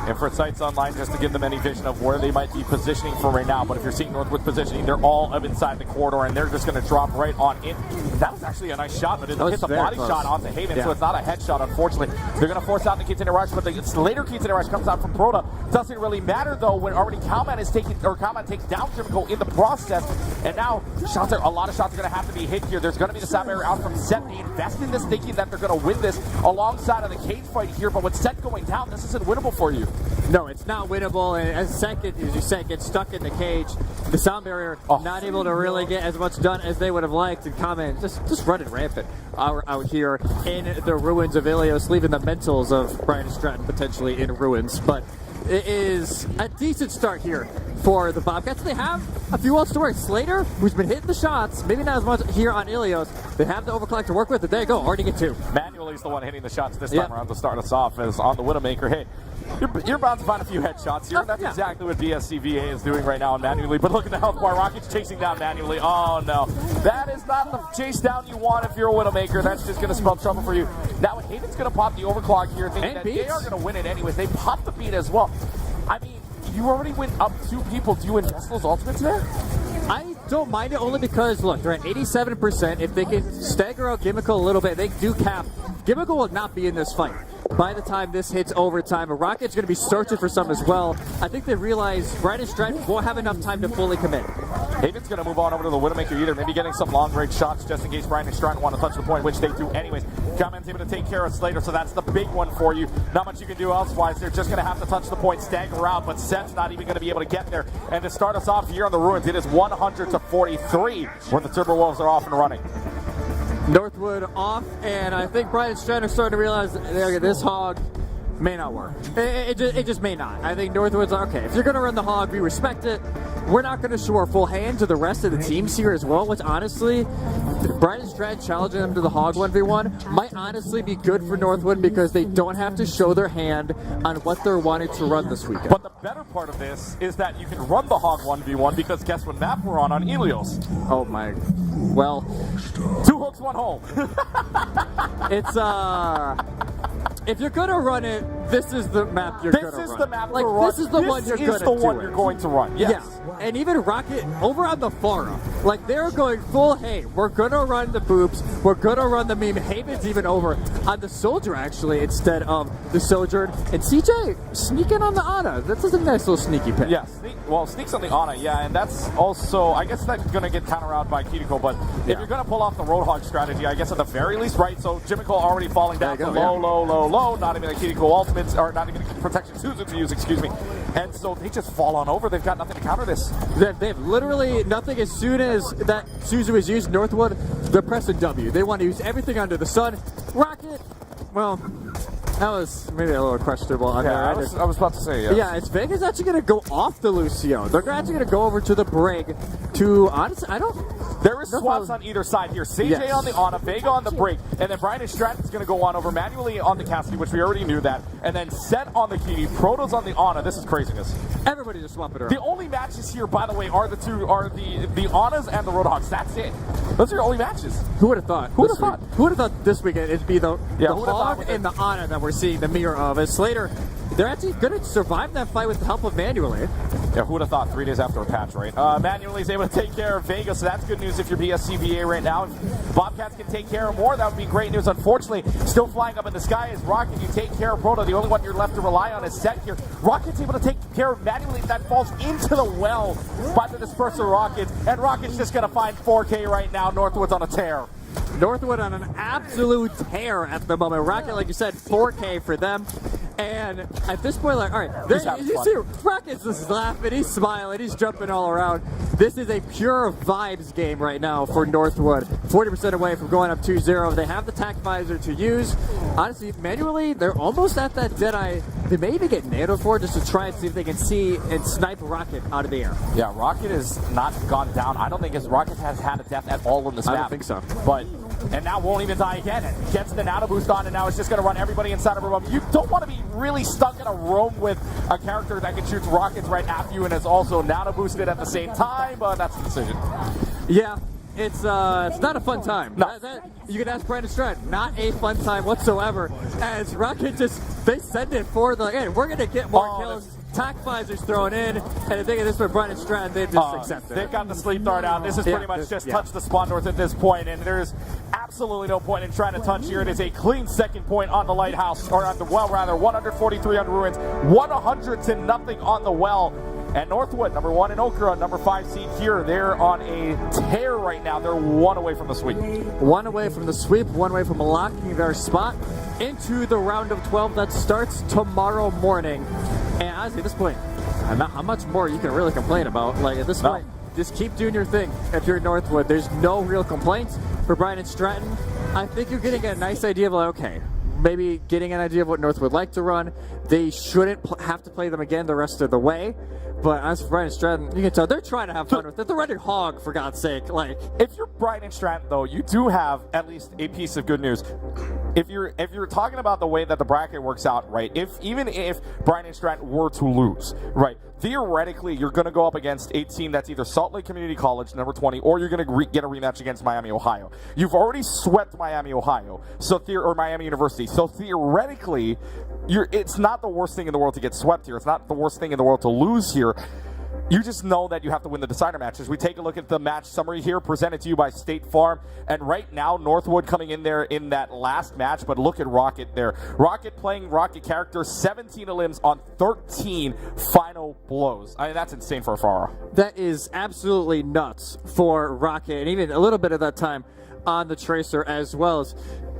Infosight's online just to give them any vision of where they might be positioning for right now. But if you're seeing Northwood positioning, they're all up inside the corridor, and they're just going to drop right on in. That was actually a nice shot, but it hit the body shot onto Haven, so it's not a headshot, unfortunately. They're going to force out the Kitchen Rush, but the later Kitchen Rush comes out from Prota. Doesn't really matter, though, when already Calman is taking, or Calman takes down Jimco in the process. And now, a lot of shots are going to have to be hit here. There's going to be the Sap Air out from Set. They invest in this thinking that they're going to win this alongside of the cage fight here, but with Set going down, this isn't winnable for you. No, it's not winnable. And as second, as you said, get stuck in the cage. The sound barrier not able to really get as much done as they would have liked. And comment just running rampant out here in the ruins of Ilios, leaving the mentals of Bryant Stratton potentially in ruins. But it is a decent start here for the Bobcats. They have a few else to work. Slater, who's been hitting the shots, maybe not as much here on Ilios. They have the overclock to work with, and there you go, already get 2. Manually is the one hitting the shots this time around to start us off as on the Widowmaker. Hey, you're bound to find a few headshots here. That's exactly what BSCVA is doing right now on Manually. But look at the health bar. Rocket's chasing down Manually. Oh, no. That is not the chase down you want if you're a Widowmaker. That's just going to spell trouble for you. Now, Hayden's going to pop the overclock here, thinking that they are going to win it anyways. They popped the beat as well. I mean, you already went up 2 people. Do you invest those ultimates there? I don't mind it only because, look, they're at 87%. If they can stagger out Gimmickle a little bit, they do cap. Gimmickle will not be in this fight by the time this hits overtime. A Rocket's going to be searching for some as well. I think they realize Bryant Stratton won't have enough time to fully commit. Haven's going to move on over to the Widowmaker either, maybe getting some long-range shots just in case Bryant Stratton want to touch the point, which they do anyways. Common's able to take care of Slater, so that's the big one for you. Not much you can do elsewise. They're just going to have to touch the point, stagger out, but Seth's not even going to be able to get there. And to start us off here on the Ruins, it is 100-43, where the Timberwolves are off and running. Northwood off, and I think Bryant Stratton is starting to realize this hog may not work. It just may not. I think Northwood's like, okay, if you're going to run the hog, we respect it. We're not going to show our full hand to the rest of the teams here as well, which honestly, Bryant Stratton challenging them to the hog 1v1 might honestly be good for Northwood because they don't have to show their hand on what they're wanting to run this weekend. But the better part of this is that you can run the hog 1v1 because guess what map we're on Ilios? Oh my, well. 2 hooks, 1 hole. It's, if you're going to run it, this is the map you're going to run. This is the map like, run. This is the one you're going to do. This is the one you're going to run, yes. Yeah. And even Rocket, over on the Fara, like they're going full, hey, we're going to run the boops, we're going to run the meme. Haven's even over on the Soldier, actually, instead of the Sojourn. And CJ sneaking on the Ana. That's a nice little sneaky pick. Yeah, sneaks on the Ana, yeah, and that's also, I guess that's going to get counter out by Kiriko, but if you're going to pull off the Roadhog strategy, I guess at the very least, right, so Jimmico already falling down to low, not even a Kiriko ultimates, or not even a protection Suzu to use, excuse me, and so they just fall on over. They've got nothing to counter this. They have literally nothing. As soon as that Suzu is used, Northwood, they're pressing W. They want to use everything under the sun. Rocket, well, that was maybe a little questionable. I was about to say, yeah. Yeah, it's Vega's actually going to go off the Lucio. They're actually going to go over to the Brig to, honestly, there is swaps on either side here. CJ on the Ana, Vega on the Brig, and then Bryant Stratton's going to go on over manually on the Cassidy, which we already knew that, and then Set on the Kitty, Proto's on the Ana. This is craziness. Everybody just swap it around. The only matches here, by the way, are the Anas and the Roadhogs. That's it. Those are your only matches. Who would have thought? Who would have thought? Who would have thought this weekend it'd be the Hog and the Ana that we're seeing the mirror of? As Slater, they're actually going to survive that fight with the help of Manually. Yeah, who would have thought 3 days after a patch, right? Manually is able to take care of Vega, so that's good news if you're BSCVA right now. If Bobcats can take care of more, that would be great news. Unfortunately, still flying up in the sky is Rocket. You take care of Proto. The only one you're left to rely on is Set here. Rocket's able to take care of Manually. That falls into the well by the disperser Rockets, and Rocket's just going to find 4K right now. Northwood's on a tear. Northwood on an absolute tear at the moment. Rocket, like you said, 4K for them. And at this point, like, all right, you see Rocket's just laughing, he's smiling, he's jumping all around. This is a pure vibes game right now for Northwood. 40% away from going up 2-0. They have the tac visor to use. Honestly, manually, they're almost at that Deadeye. They may even get Nano for just to try and see if they can see and snipe Rocket out of the air. Yeah, Rocket has not gone down. I don't think Rocket has had a death at all in this map. I don't think so. But, and now won't even die again. It gets the Nano boost on, and now it's just going to run everybody inside of a room. You don't want to be really stuck in a room with a character that can shoot rockets right after you and is also Nano boosted at the same time, but that's the decision. Yeah. It's not a fun time. No. You can ask Bryant Stratton. Not a fun time whatsoever. As Rocket they send it for the, hey, we're going to get more kills. Tac visors thrown in, and I think at this point, Bryant Stratton, they just accept it. They've got the sleep dart out. This is pretty much just touch the spawn doors at this point, and there's absolutely no point in trying to touch here. It is a clean second point on the Lighthouse, or on the well, rather, 143 on Ruins, 100-0 on the well. And Northwood, number 1 in Okra, number 5 seed here. They're on a tear right now. They're 1 away from the sweep. 1 away from the sweep, 1 away from locking their spot into the round of 12 that starts tomorrow morning. And honestly, at this point, not how much more you can really complain about. Like, at this point, just keep doing your thing. If you're Northwood, there's no real complaints. For Bryant Stratton, I think you're getting a nice idea of, like, okay, maybe getting an idea of what Northwood like to run. They shouldn't have to play them again the rest of the way. But as for Bryant Stratton, you can tell they're trying to have fun with it. They're running hog, for God's sake. Like, if you're Bryant Stratton, though, you do have at least a piece of good news. If you're talking about the way that the bracket works out, right? Even if Bryant Stratton were to lose, right? Theoretically, you're going to go up against a team that's either Salt Lake Community College, number 20, or you're going to get a rematch against Miami, Ohio. You've already swept Miami, Ohio, or Miami University. So theoretically, it's not the worst thing in the world to get swept here. It's not the worst thing in the world to lose here. You just know that you have to win the decider matches. We take a look at the match summary here, presented to you by State Farm. And right now, Northwood coming in there in that last match, but look at Rocket there. Rocket playing Rocket character, 17 elims on 13 final blows. I mean, that's insane for a Farah. that is absolutely nuts for Rocket, and even a little bit of that time on the Tracer as well.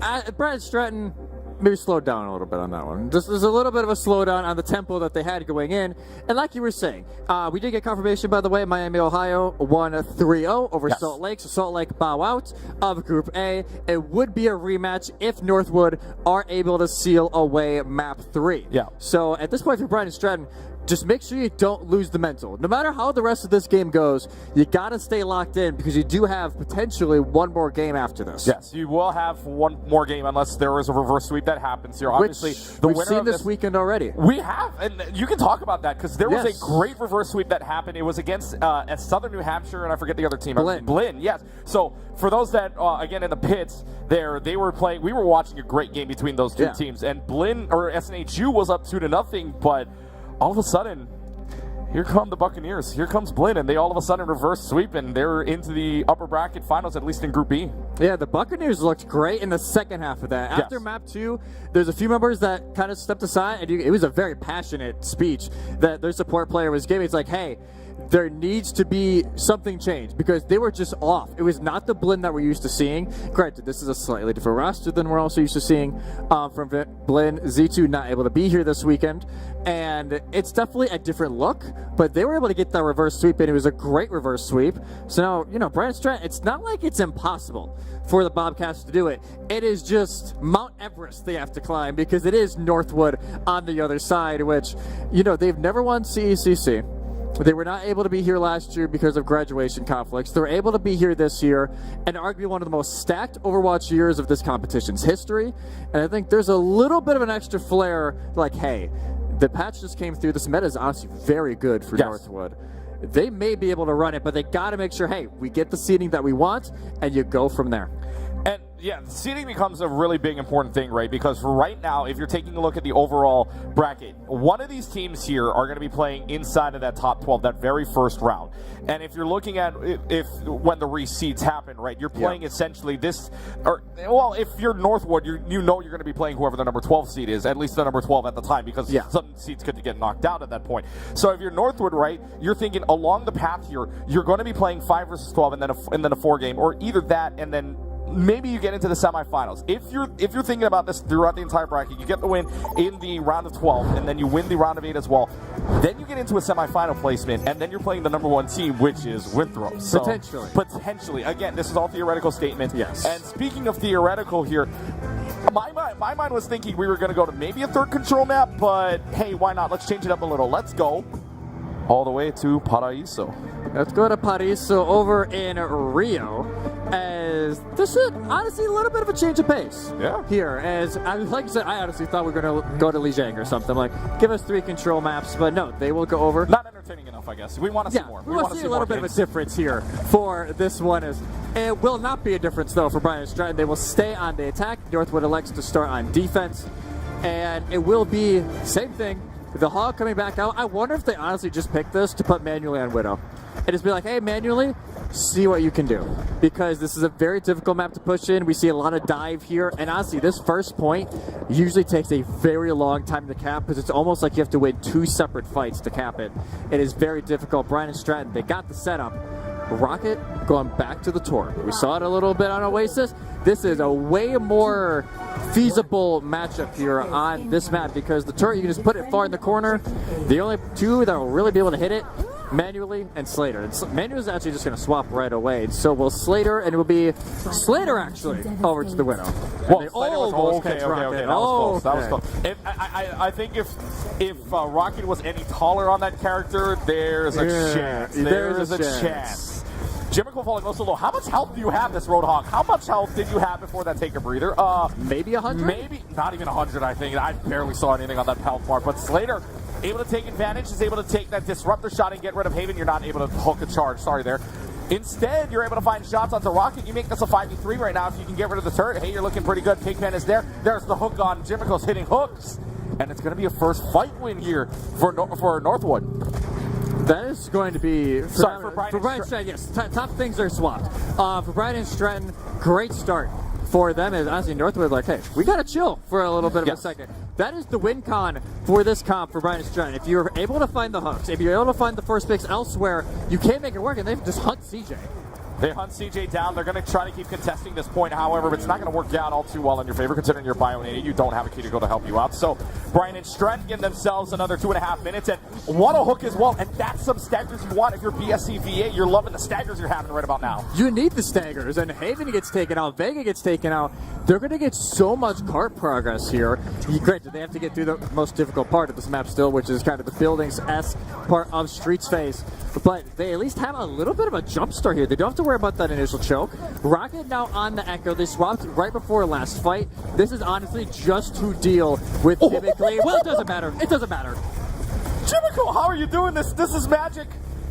As Bryant Stratton maybe slowed down a little bit on that one. Just there's a little bit of a slowdown on the tempo that they had going in. And like you were saying, we did get confirmation, by the way, Miami, Ohio won 3-0 over Salt Lake. So Salt Lake bow out of Group A. It would be a rematch if Northwood are able to seal away Map 3. Yeah. So at this point for Bryant Stratton, just make sure you don't lose the mental. No matter how the rest of this game goes, you got to stay locked in because you do have potentially one more game after this. Yes, you will have one more game unless there is a reverse sweep that happens here. Obviously, the we've winner seen of this weekend already. We have, and you can talk about that because there was a great reverse sweep that happened. It was against Southern New Hampshire, and I forget the other team. Blinn, yes. So for those that, again, in the pits there, they were playing. We were watching a great game between those two teams, and Blinn or SNHU was up 2-0, but all of a sudden, here come the Buccaneers. Here comes Blinn, and they all of a sudden reverse sweep, and they're into the upper bracket finals, at least in Group B. Yeah, the Buccaneers looked great in the second half of that. After Map 2, there's a few members that kind of stepped aside, and it was a very passionate speech that their support player was giving. It's like, hey, there needs to be something changed because they were just off. It was not the Blinn that we're used to seeing. Granted, this is a slightly different roster than we're also used to seeing from Blinn. Z2 not able to be here this weekend, and it's definitely a different look, but they were able to get that reverse sweep, and it was a great reverse sweep. So now, Bryant Stratton, it's not like it's impossible for the Bobcats to do it. It is just Mount Everest they have to climb because it is Northwood on the other side, which, they've never won CECC. They were not able to be here last year because of graduation conflicts. They're able to be here this year and arguably one of the most stacked Overwatch years of this competition's history. And I think there's a little bit of an extra flair like, hey, the patch just came through. This meta is honestly very good for Northwood. They may be able to run it, but they got to make sure, hey, we get the seeding that we want, and you go from there. And seeding becomes a really big important thing, right? Because for right now, if you're taking a look at the overall bracket, one of these teams here are going to be playing inside of that top 12, that very first round. And if you're looking at when the reseeds happen, right, you're playing essentially this, if you're Northwood, you're going to be playing whoever the number 12 seed is, at least the number 12 at the time, because some seeds could get knocked out at that point. So if you're Northwood, right, you're thinking along the path here, you're going to be playing 5 versus 12 and then a 4 game, or either that and then maybe you get into the semifinals. If you're thinking about this throughout the entire bracket, you get the win in the round of 12, and then you win the round of 8 as well. Then you get into a semifinal placement, and then you're playing the number 1 team, which is Winthrop. So, potentially. Again, this is all theoretical statements. Yes. And speaking of theoretical here, my mind was thinking we were going to go to maybe a third control map, but hey, why not? Let's change it up a little. Let's go all the way to Paraíso. Let's go to Paraíso over in Rio, as this is honestly a little bit of a change of pace here. As like I said, I honestly thought we were going to go to Lijiang or something. Like, give us 3 control maps, but no, they will go over. Not entertaining enough, I guess. We want to see more. We want to see a little bit of a difference here for this one. It will not be a difference, though, for Bryant Stratton. They will stay on the attack. Northwood elects to start on defense, and it will be same thing. The Hog coming back out. I wonder if they honestly just picked this to put manually on Widow. And just be like, hey, manually, see what you can do. Because this is a very difficult map to push in. We see a lot of dive here. And honestly, this first point usually takes a very long time to cap because it's almost like you have to win 2 separate fights to cap it. It is very difficult. Bryant Stratton, they got the setup. Rocket going back to the Torque. We saw it a little bit on Oasis. This is a way more feasible matchup here on this map because the turret, you can just put it far in the corner. The only two that will really be able to hit it, Manually and Slater. Manuel's actually just going to swap right away. So will Slater, and it will be Slater actually over to the Widow. Well, Slater was okay. That was close. That was close. I think if Rocket was any taller on that character, there's a chance. There's a chance. Jimmicle falling also low. How much health do you have this Roadhog? How much health did you have before that take a breather? Maybe 100? Maybe not even 100, I think. I barely saw anything on that health bar. But Slater, able to take advantage, is able to take that disruptor shot and get rid of Haven. You're not able to hook a charge. Sorry there. Instead, you're able to find shots onto Rocket. You make this a 5v3 right now. If you can get rid of the turret, hey, you're looking pretty good. Pigpen is there. There's the hook on Jimmicle's hitting hooks. And it's going to be a first fight win here for Northwood. That is going to be for Bryant Stratton. Yes, top things are swapped. For Bryant Stratton, great start for them. Is honestly Northwood like, hey, we gotta chill for a little bit of a second. That is the win con for this comp for Bryant Stratton. If you're able to find the hooks, if you're able to find the first picks elsewhere, you can't make it work, and they just hunt CJ. They hunt CJ down. They're going to try to keep contesting this point. However, it's not going to work out all too well in your favor, considering you're Bio-nated. You don't have a key to go to help you out. So, Brian and Stratton give themselves another 2.5 minutes. And what a hook as well. And that's some staggers you want if you're BSC V8. You're loving the staggers you're having right about now. You need the staggers. And Haven gets taken out. Vega gets taken out. They're going to get so much cart progress here. Granted, they have to get through the most difficult part of this map still, which is kind of the buildings-esque part of Streets phase. But they at least have a little bit of a jump start here. They don't have to worry about that initial choke. Rocket now on the Echo. They swapped right before last fight. This is honestly just to deal with typically. Well, it doesn't matter. It doesn't matter. Jimmicle, how are you doing this? This is magic.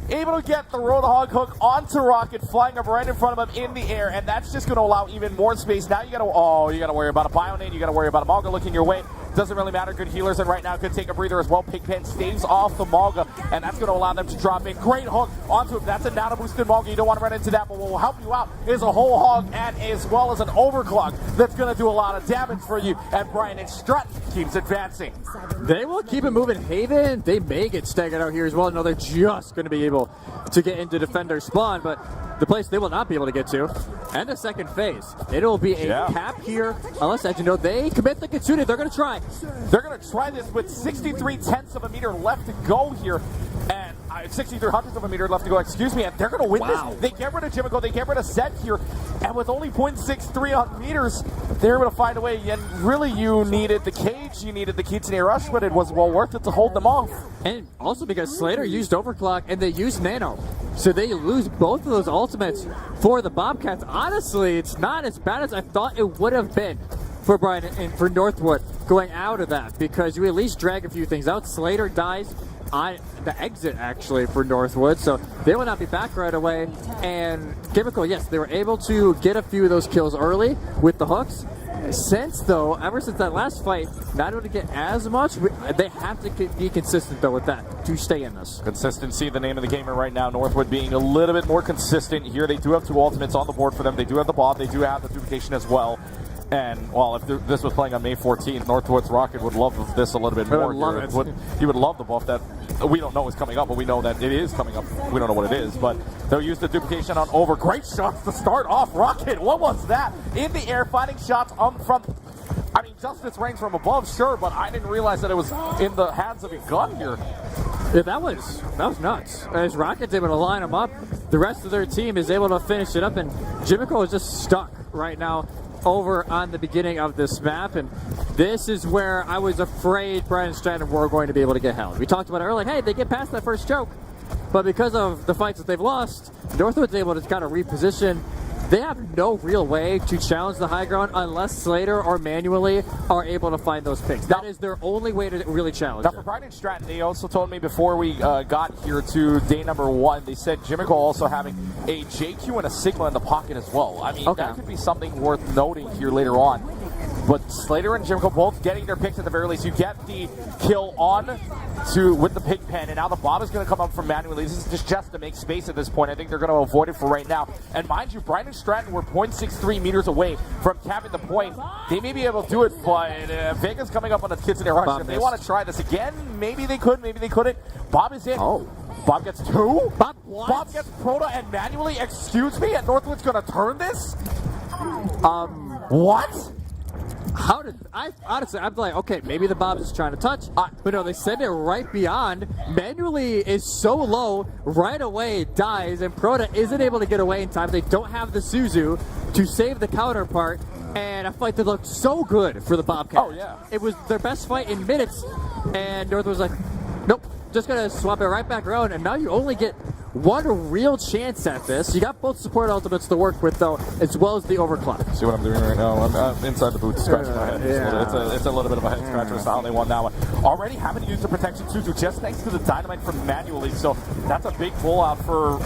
Able to get the Roadhog hook onto Rocket, flying up right in front of him in the air, and that's just going to allow even more space. Now you got to worry about a Bio-nade, you got to worry about a Malga looking your way. Doesn't really matter. Good healers, and right now could take a breather as well. Pigpen staves off the Malga, and that's going to allow them to drop in. Great hook onto him. That's a nano boosted Malga. You don't want to run into that, but what will help you out is a whole hog and as well as an overclock that's going to do a lot of damage for you. And Brian and Stratton keeps advancing. They will keep it moving. Haven, they may get staggered out here as well. No, they're just going to be able to get into defender spawn, but the place they will not be able to get to. And the second phase. It will be a cap here, unless, as you know, they commit the Kitsune. They're going to try. They're going to try this with 63/10 of a meter left to go here. And 63/100 of a meter left to go, excuse me, and they're going to win this. They get rid of Jimmico, they get rid of Zed here, and with only 0.63 on meters, they're able to find a way. And really, you needed the cage, you needed the Kitsune Rush, but it was well worth it to hold them off. And also because Slater used Overclock and they used Nano. So they lose both of those ultimates for the Bobcats. Honestly, it's not as bad as I thought it would have been for Brian and for Northwood going out of that, because you at least drag a few things out. Slater dies on the exit, actually, for Northwood, so they will not be back right away. And Chemical, yes, they were able to get a few of those kills early with the hooks. Since, though, ever since that last fight, not able to get as much, they have to be consistent, though, with that to stay in this. Consistency, the name of the game right now. Northwood being a little bit more consistent here. They do have 2 ultimates on the board for them. They do have the Bob. They do have the duplication as well. And, well, if this was playing on May 14th, Northwood's Rocket would love this a little bit more. He would love the buff that we don't know is coming up, but we know that it is coming up. We don't know what it is, but they'll use the duplication on over. Great shots to start off. Rocket, what was that? In the air, finding shots from, I mean, Justice range from above, sure, but I didn't realize that it was in the hands of a gun here. Yeah, that was nuts. As Rocket's able to line them up, the rest of their team is able to finish it up, and Jimmico is just stuck right now over on the beginning of this map, and this is where I was afraid Bryant Stratton were going to be able to get held. We talked about it earlier, hey, they get past that first choke, but because of the fights that they've lost, Northwood's able to kind of reposition. They have no real way to challenge the high ground unless Slater or manually are able to find those picks. That is their only way to really challenge. Now, for Bryant and Stratton, they also told me before we got here to day number 1, they said Jimmico also having a JQ and a Sigma in the pocket as well. I mean, that could be something worth noting here later on. But Slater and Jimko both getting their picks at the very least. You get the kill on with the pig pen, and now the bomb is going to come up from manually. This is just to make space at this point. I think they're going to avoid it for right now. And mind you, Bryant Stratton were 0.63 meters away from capping the point. They may be able to do it, but Vega's coming up on the Kitsune Rush. If they want to try this again, maybe they could, maybe they couldn't. Bob is in. Oh. Bob gets 2. Bob, what? Bob gets Proto and manually. Excuse me, and Northwood's going to turn this? What? How did I honestly? I'm like, okay, maybe the Bob's just trying to touch, but no, they send it right beyond. Manually is so low, right away it dies, and Proto isn't able to get away in time. They don't have the Suzu to save the counterpart, and a fight that looked so good for the Bobcat. Oh yeah, it was their best fight in minutes, and North was like, nope, just gonna swap it right back around, and now you only get one real chance at this. You got both support ultimates to work with, though, as well as the overclock. See what I'm doing right now? I'm inside the boots scratching my head. It's a little bit of a head scratcher. It's how they won that one. Already having to use the protection Suzu just thanks to the dynamite from manually. So that's a big pullout for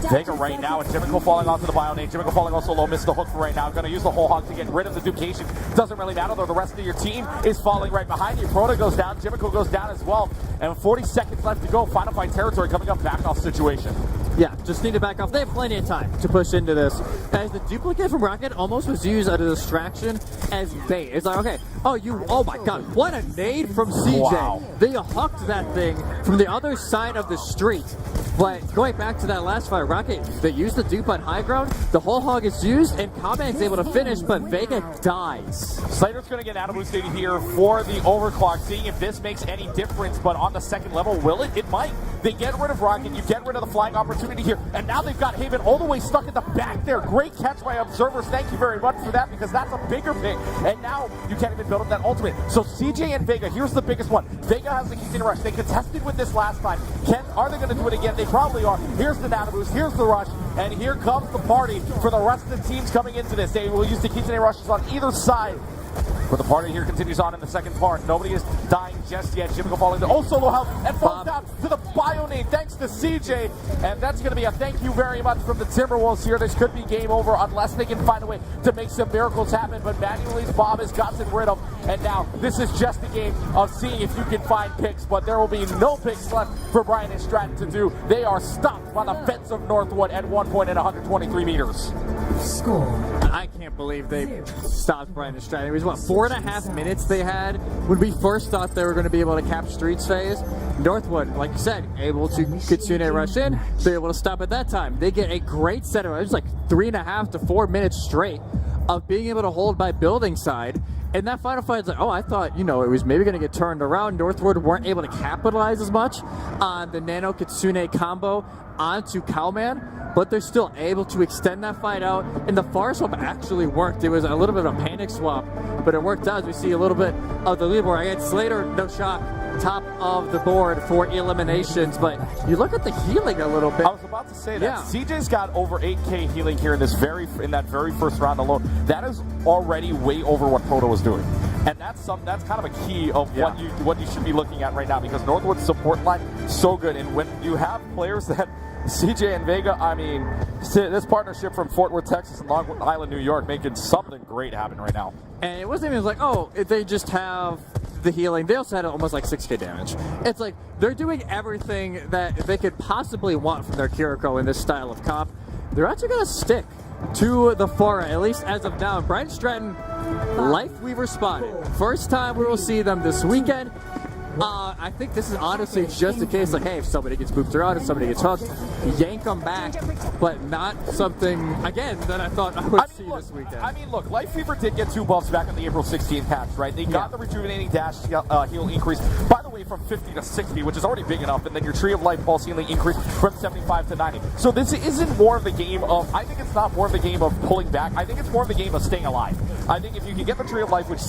Vega right now. And Jimiko falling onto the Bionate. Jimiko falling also low. Missed the hook for right now. Going to use the whole hog to get rid of the duplication. Doesn't really matter, though. The rest of your team is falling right behind you. Proto goes down. Jimiko goes down as well. And 40 seconds left to go. Final fight territory coming up. Back off situation. Yeah, just need to back off. They have plenty of time to push into this. As the duplicate from Rocket almost was used as a distraction as bait. It's like, okay, oh my god, what a nade from CJ. Wow. They hucked that thing from the other side of the street. But going back to that last fight, Rocket, they used the dupe on high ground. The whole hog is used, and Comman's able to finish, but Vega dies. Slater's going to get out of boosted here for the overclock, seeing if this makes any difference. But on the second level, will it? It might. They get rid of Rocket. You get rid of the flying opportunity here. And now they've got Haven all the way stuck at the back there. Great catch by observers. Thank you very much for that, because that's a bigger pick. And now you can't even build up that ultimate. So CJ and Vega, here's the biggest one. Vega has the Kitsune Rush. They contested with this last time. Are they going to do it again? They probably are. Here's the nano boost. Here's the rush. And here comes the party for the rest of the teams coming into this. They will use the Kitsune Rushes on either side. But the party here continues on in the second part. Nobody is dying just yet. Jimiko falling to solo health and falls down to the Bionate thanks to CJ. And that's going to be a thank you very much from the Timberwolves here. This could be game over unless they can find a way to make some miracles happen. But manually's Bob has gotten rid of. And now this is just a game of seeing if you can find picks. But there will be no picks left for Bryant and Stratton to do. They are stopped by the fence of Northwood at 1 point and 123 meters. Score. I can't believe they stopped Bryant and Stratton. It was, what, 4.5 minutes they had when we first thought they were going to be able to cap Streets phase. Northwood, like you said, able to Kitsune rush in. They're able to stop at that time. They get a great set of, it was like 3.5 to 4 minutes straight of being able to hold by building side. And that final fight is like, oh, I thought, it was maybe going to get turned around. Northwood weren't able to capitalize as much on the Nano Kitsune combo onto Cowman, but they're still able to extend that fight out. And the far swap actually worked. It was a little bit of a panic swap, but it worked out. We see a little bit of the leaderboard. Again, Slater, no shock, top of the board for eliminations, but you look at the healing a little bit. I was about to say that. CJ's got over 8k healing here in that very first round alone. That is already way over what Proto was doing. And that's kind of a key of what you should be looking at right now, because Northwood's support line so good. And when you have players that CJ and Vega, I mean, this partnership from Fort Worth, Texas and Long Island, New York, making something great happen right now. And it wasn't even like, oh, they just have the healing. They also had almost like 6k damage. It's like they're doing everything that they could possibly want from their Kiriko in this style of comp. They're actually going to stick to the Fora, at least as of now. Bryant Stratton, Life Weaver spotted. First time we will see them this weekend. I think this is honestly just a case like, hey, if somebody gets booped around, if somebody gets hooked, yank them back, but not something, again, that I thought I would see this weekend. I mean, look, Life Fever did get 2 buffs back in the April 16th patch, right? They got the rejuvenating dash heal increase, by the way, from 50 to 60, which is already big enough, and then your Tree of Life pulse healing increase from 75 to 90. So this isn't more of the game of, I think it's not more of the game of pulling back. I think it's more of the game of staying alive. I think if you can get the Tree of Life, which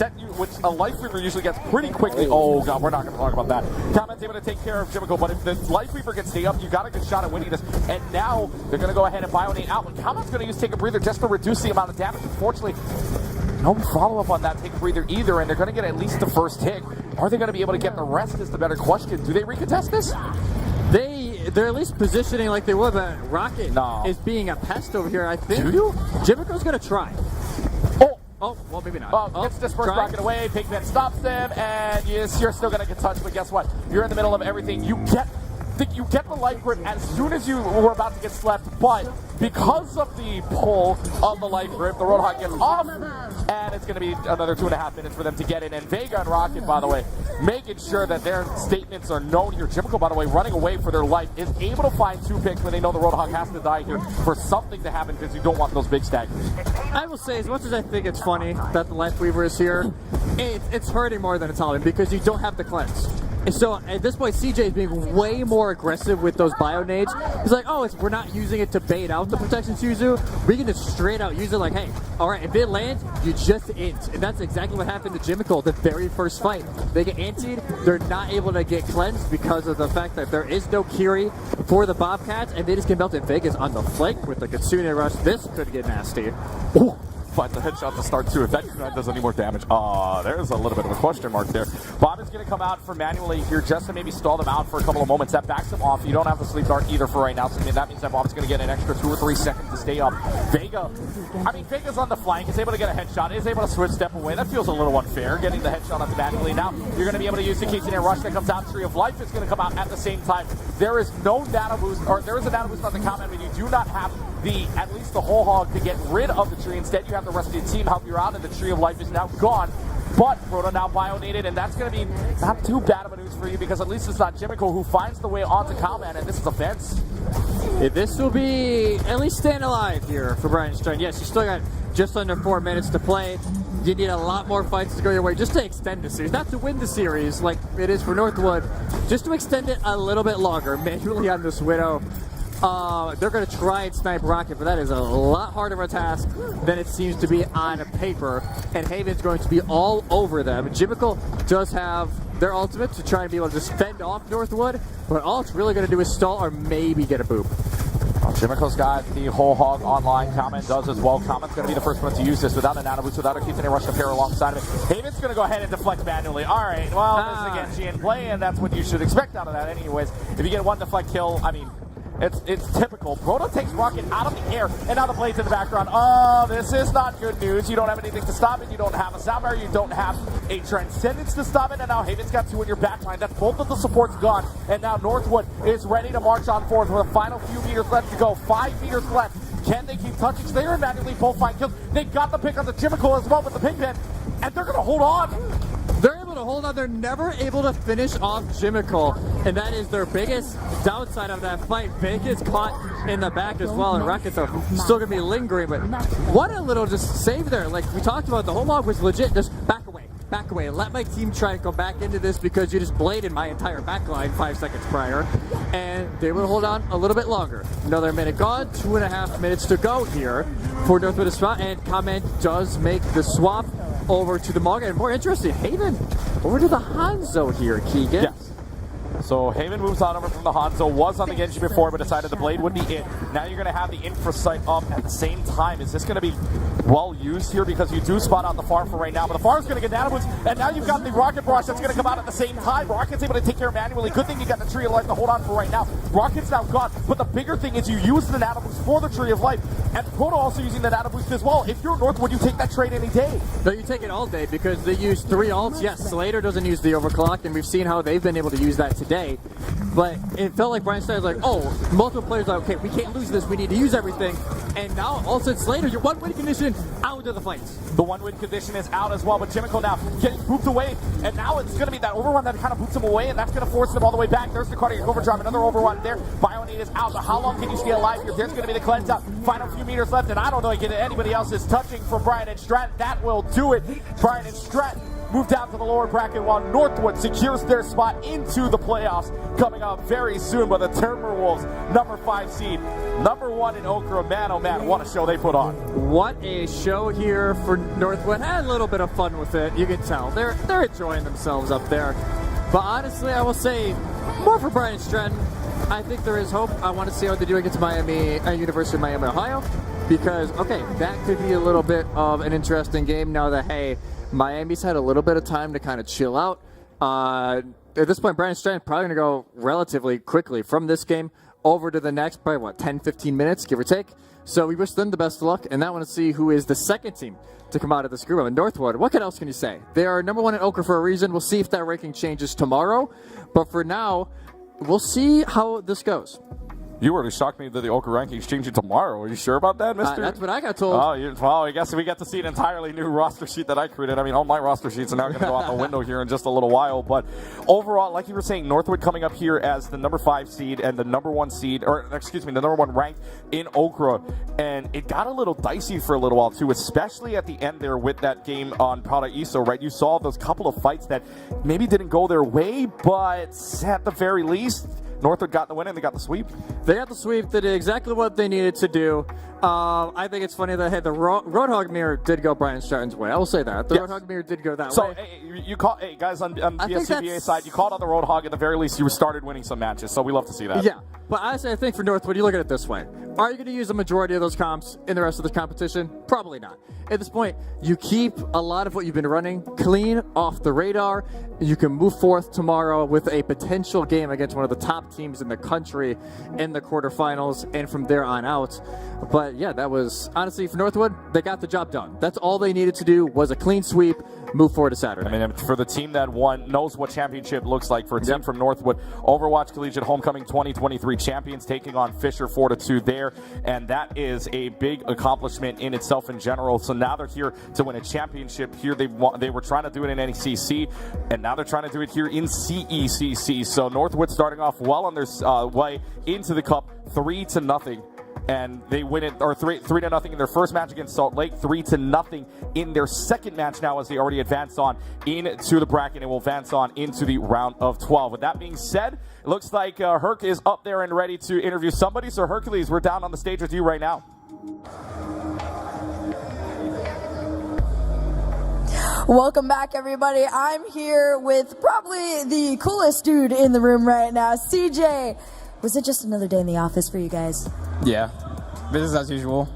a Life Weaver usually gets pretty quickly, oh god, we're not going to talk about that. Comman's able to take care of Jimiko, but if the Life Weaver can stay up, you got a good shot at winning this. And now they're going to go ahead and Bionate out. Comman's going to use Take a Breather just to reduce the amount of damage. Unfortunately, no follow-up on that Take a Breather either, and they're going to get at least the first hit. Are they going to be able to get the rest is the better question. Do they recontest this? They're at least positioning like they would, but Rocket is being a pest over here, I think. Do you? Jimiko's going to try. Oh, well, maybe not. Gets dispersed, rocket away. Pigman stops them, and yes, you're still going to get touched. But guess what? You're in the middle of everything. You get the life grip as soon as you were about to get slept, but because of the pull of the life grip, the Roadhog gets off, and it's going to be another 2.5 minutes for them to get in. And Vega and Rocket, by the way, making sure that their statements are known here. Jimico, by the way, running away for their life, is able to find 2 picks when they know the Roadhog has to die here for something to happen because you don't want those big staggers. I will say, as much as I think it's funny that the Life Weaver is here, it's hurting more than it's helping because you don't have the cleanse. And so at this point, CJ is being way more aggressive with those bio nades. He's like, oh, we're not using it to bait out the protection Suzu. We can just straight out use it like, hey, all right, if it lands, you just int. And that's exactly what happened to Jimico the very first fight. They get antied. They're not able to get cleansed because of the fact that there is no Kiri for the Bobcats, and they just get melted. Vegas on the flank with the Kitsune rush. This could get nasty. Ooh. Finds the headshot to start too. If that does any more damage, there's a little bit of a question mark there. Bob is going to come out for manually here just to maybe stall them out for a couple of moments. That backs them off. You don't have the sleep dart either for right now, so that means that Bob's going to get an extra 2 or 3 seconds to stay up. Vega's on the flank. Is able to get a headshot. Is able to switch step away. That feels a little unfair, getting the headshot up manually. Now you're going to be able to use the Kitsune rush that comes out. Tree of Life is going to come out at the same time. There is no data boost, or there is a data boost on the comment, but you do not have at least the whole hog to get rid of the tree. Instead, you have the rest of your team help you out, and the Tree of Life is now gone. But Proto now bionated, and that's going to be not too bad of a news for you because at least it's not Jimico who finds the way onto Comment, and this is a fence. This will be at least staying alive here for Bryant Stratton. Yes, you still got just under 4 minutes to play. You need a lot more fights to go your way just to extend the series. Not to win the series like it is for Northwood, just to extend it a little bit longer manually on this Widow. They're going to try and snipe Rocket, but that is a lot harder of a task than it seems to be on paper. And Haven's going to be all over them. Jimico does have their ultimate to try and be able to just fend off Northwood, but all it's really going to do is stall or maybe get a boop. Jimico's got the whole hog online. Comment does as well. Comment's going to be the first one to use this without an nano boost, without a Kitsune rush to pair alongside of it. Haven's going to go ahead and deflect manually. All right, well, this is a Genji in play, and that's what you should expect out of that anyways. If you get one deflect kill, I mean, it's typical. Proto takes Rocket out of the air, and now the blade's in the background. Oh, this is not good news. You don't have anything to stop it. You don't have a sound barrier. You don't have a Transcendence to stop it. And now Haven's got 2 in your backline. That's both of the supports gone. And now Northwood is ready to march on forward with the final few meters left to go. 5 meters left. Can they keep touching? They are manually both find kills. They got the pick on the Jimico as well with the pigpen, and they're going to hold on. They're able to hold on. They're never able to finish off Jimico, and that is their biggest downside of that fight. Vegas caught in the back as well, and Rockets are still going to be lingering, but what a little just save there. Like we talked about, the whole log was legit. Just back away, let my team try to go back into this because you just bladed my entire backline 5 seconds prior, and they will hold on a little bit longer. Another minute gone, 2.5 minutes to go here for Northwood spot, and Comment does make the swap over to the Mog, and more interesting, Haven over to the Hanzo here, Keegan. Yes. So Haven moves on over from the Hanzo, was on the Genji before, but decided the blade would be it. Now you're going to have the infra sight up at the same time. Is this going to be well used here? Because you do spot out the Far for right now, but the Far is going to get nano boots, and now you've got the Rocket Brush that's going to come out at the same time. Rocket's able to take care of manually. Good thing you got the Tree of Life to hold on for right now. Rocket's now gone, but the bigger thing is you use the nano boost for the Tree of Life, and Proto also using the nano boost as well. If you're Northwood, you take that trade any day. No, you take it all day because they use 3 ults. Yes, Slater doesn't use the overclock, and we've seen how they've been able to use that today. But it felt like Bryant Stratton was like, oh, multiple players are like, okay, we can't lose this. We need to use everything. And now, all of a sudden, Slater, your one-win condition out of the fights. The one-win condition is out as well, but Jimico now getting booped away, and now it's going to be that overrun that kind of boots him away, and that's going to force him all the way back. There's the cardiac overdrive, another overrun there. Bionate is out, but how long can you stay alive here? There's going to be the cleanse out. Final few meters left, and I don't know if anybody else is touching from Bryant and Stratton. That will do it. Bryant and Stratton move down to the lower bracket while Northwood secures their spot into the playoffs coming up very soon by the Timberwolves, number 5 seed, number 1 in Okra. Man, oh man, what a show they put on. What a show here for Northwood. Had a little bit of fun with it. You can tell. They're enjoying themselves up there. But honestly, I will say more for Bryant Stratton. I think there is hope. I want to see how they do against University of Miami, Ohio. Because, okay, that could be a little bit of an interesting game now that, hey, Miami's had a little bit of time to kind of chill out. At this point, Bryant Stratton probably going to go relatively quickly from this game over to the next, probably what, 10, 15 minutes, give or take. So we wish them the best of luck, and now I want to see who is the second team to come out of this group. I mean, Northwood, what else can you say? They are number 1 in Ochre for a reason. We'll see if that ranking changes tomorrow. But for now, we'll see how this goes. You were to shock me that the Ochre rankings changing tomorrow. Are you sure about that, mister? That's what I got told. Oh, well, I guess we get to see an entirely new roster sheet that I created. I mean, all my roster sheets are now going to go out the window here in just a little while. But overall, like you were saying, Northwood coming up here as the number 5 seed and the number 1 seed, or excuse me, the number 1 ranked in Ochre. And it got a little dicey for a little while, too, especially at the end there with that game on Paraiso, right? You saw those couple of fights that maybe didn't go their way, but at the very least, Northwood got the win and they got the sweep. They got the sweep. They did exactly what they needed to do. I think it's funny that the Roadhog mirror did go Bryant Stratton's way. I will say that. The Roadhog mirror did go that way. So, you caught, guys, on the SCBA side, you called on the Roadhog. At the very least, you started winning some matches, so we love to see that. Yeah, but honestly, I think for Northwood, you look at it this way. Are you going to use the majority of those comps in the rest of the competition? Probably not. At this point, you keep a lot of what you've been running clean off the radar. You can move forth tomorrow with a potential game against one of the top teams in the country in the quarterfinals, and from there on out. But yeah, that was, honestly, for Northwood, they got the job done. That's all they needed to do was a clean sweep, move forward to Saturday. I mean, for the team that won, knows what championship looks like. For a team from Northwood, Overwatch Collegiate Homecoming 2023 champions taking on Fisher 4-2 there, and that is a big accomplishment in itself in general. So now they're here to win a championship. Here they were trying to do it in NECC, and now they're trying to do it here in CECC. So Northwood starting off well on their way into the cup, 3-0. And they win it, or 3-0 in their first match against Salt Lake, 3-0 in their second match now, as they already advanced on into the bracket and will advance on into the round of 12. With that being said, it looks like Herc is up there and ready to interview somebody. So Hercules, we're down on the stage with you right now. Welcome back, everybody. I'm here with probably the coolest dude in the room right now, CJ. Was it just another day in the office for you guys? Yeah, business as usual.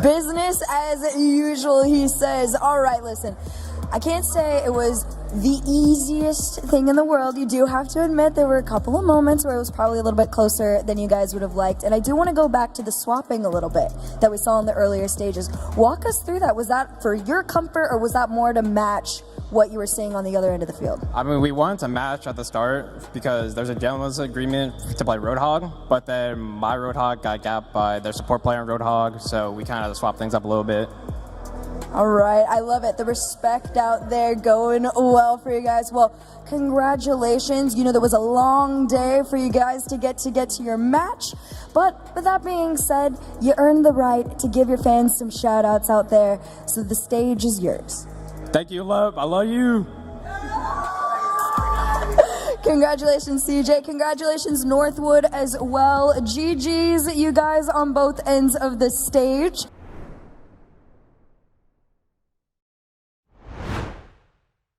Business as usual, he says. All right, listen. I can't say it was the easiest thing in the world. You do have to admit there were a couple of moments where it was probably a little bit closer than you guys would have liked. And I do want to go back to the swapping a little bit that we saw in the earlier stages. Walk us through that. Was that for your comfort, or was that more to match what you were seeing on the other end of the field? I mean, we wanted to match at the start because there's a gentleman's agreement to play Roadhog, but then my Roadhog got gapped by their support player on Roadhog, so we kind of swapped things up a little bit. All right, I love it. The respect out there going well for you guys. Well, congratulations. You know, there was a long day for you guys to get to your match. But with that being said, you earned the right to give your fans some shout outs out there. So the stage is yours. Thank you, love. I love you. Congratulations, CJ. Congratulations, Northwood, as well. GG's, you guys, on both ends of the stage.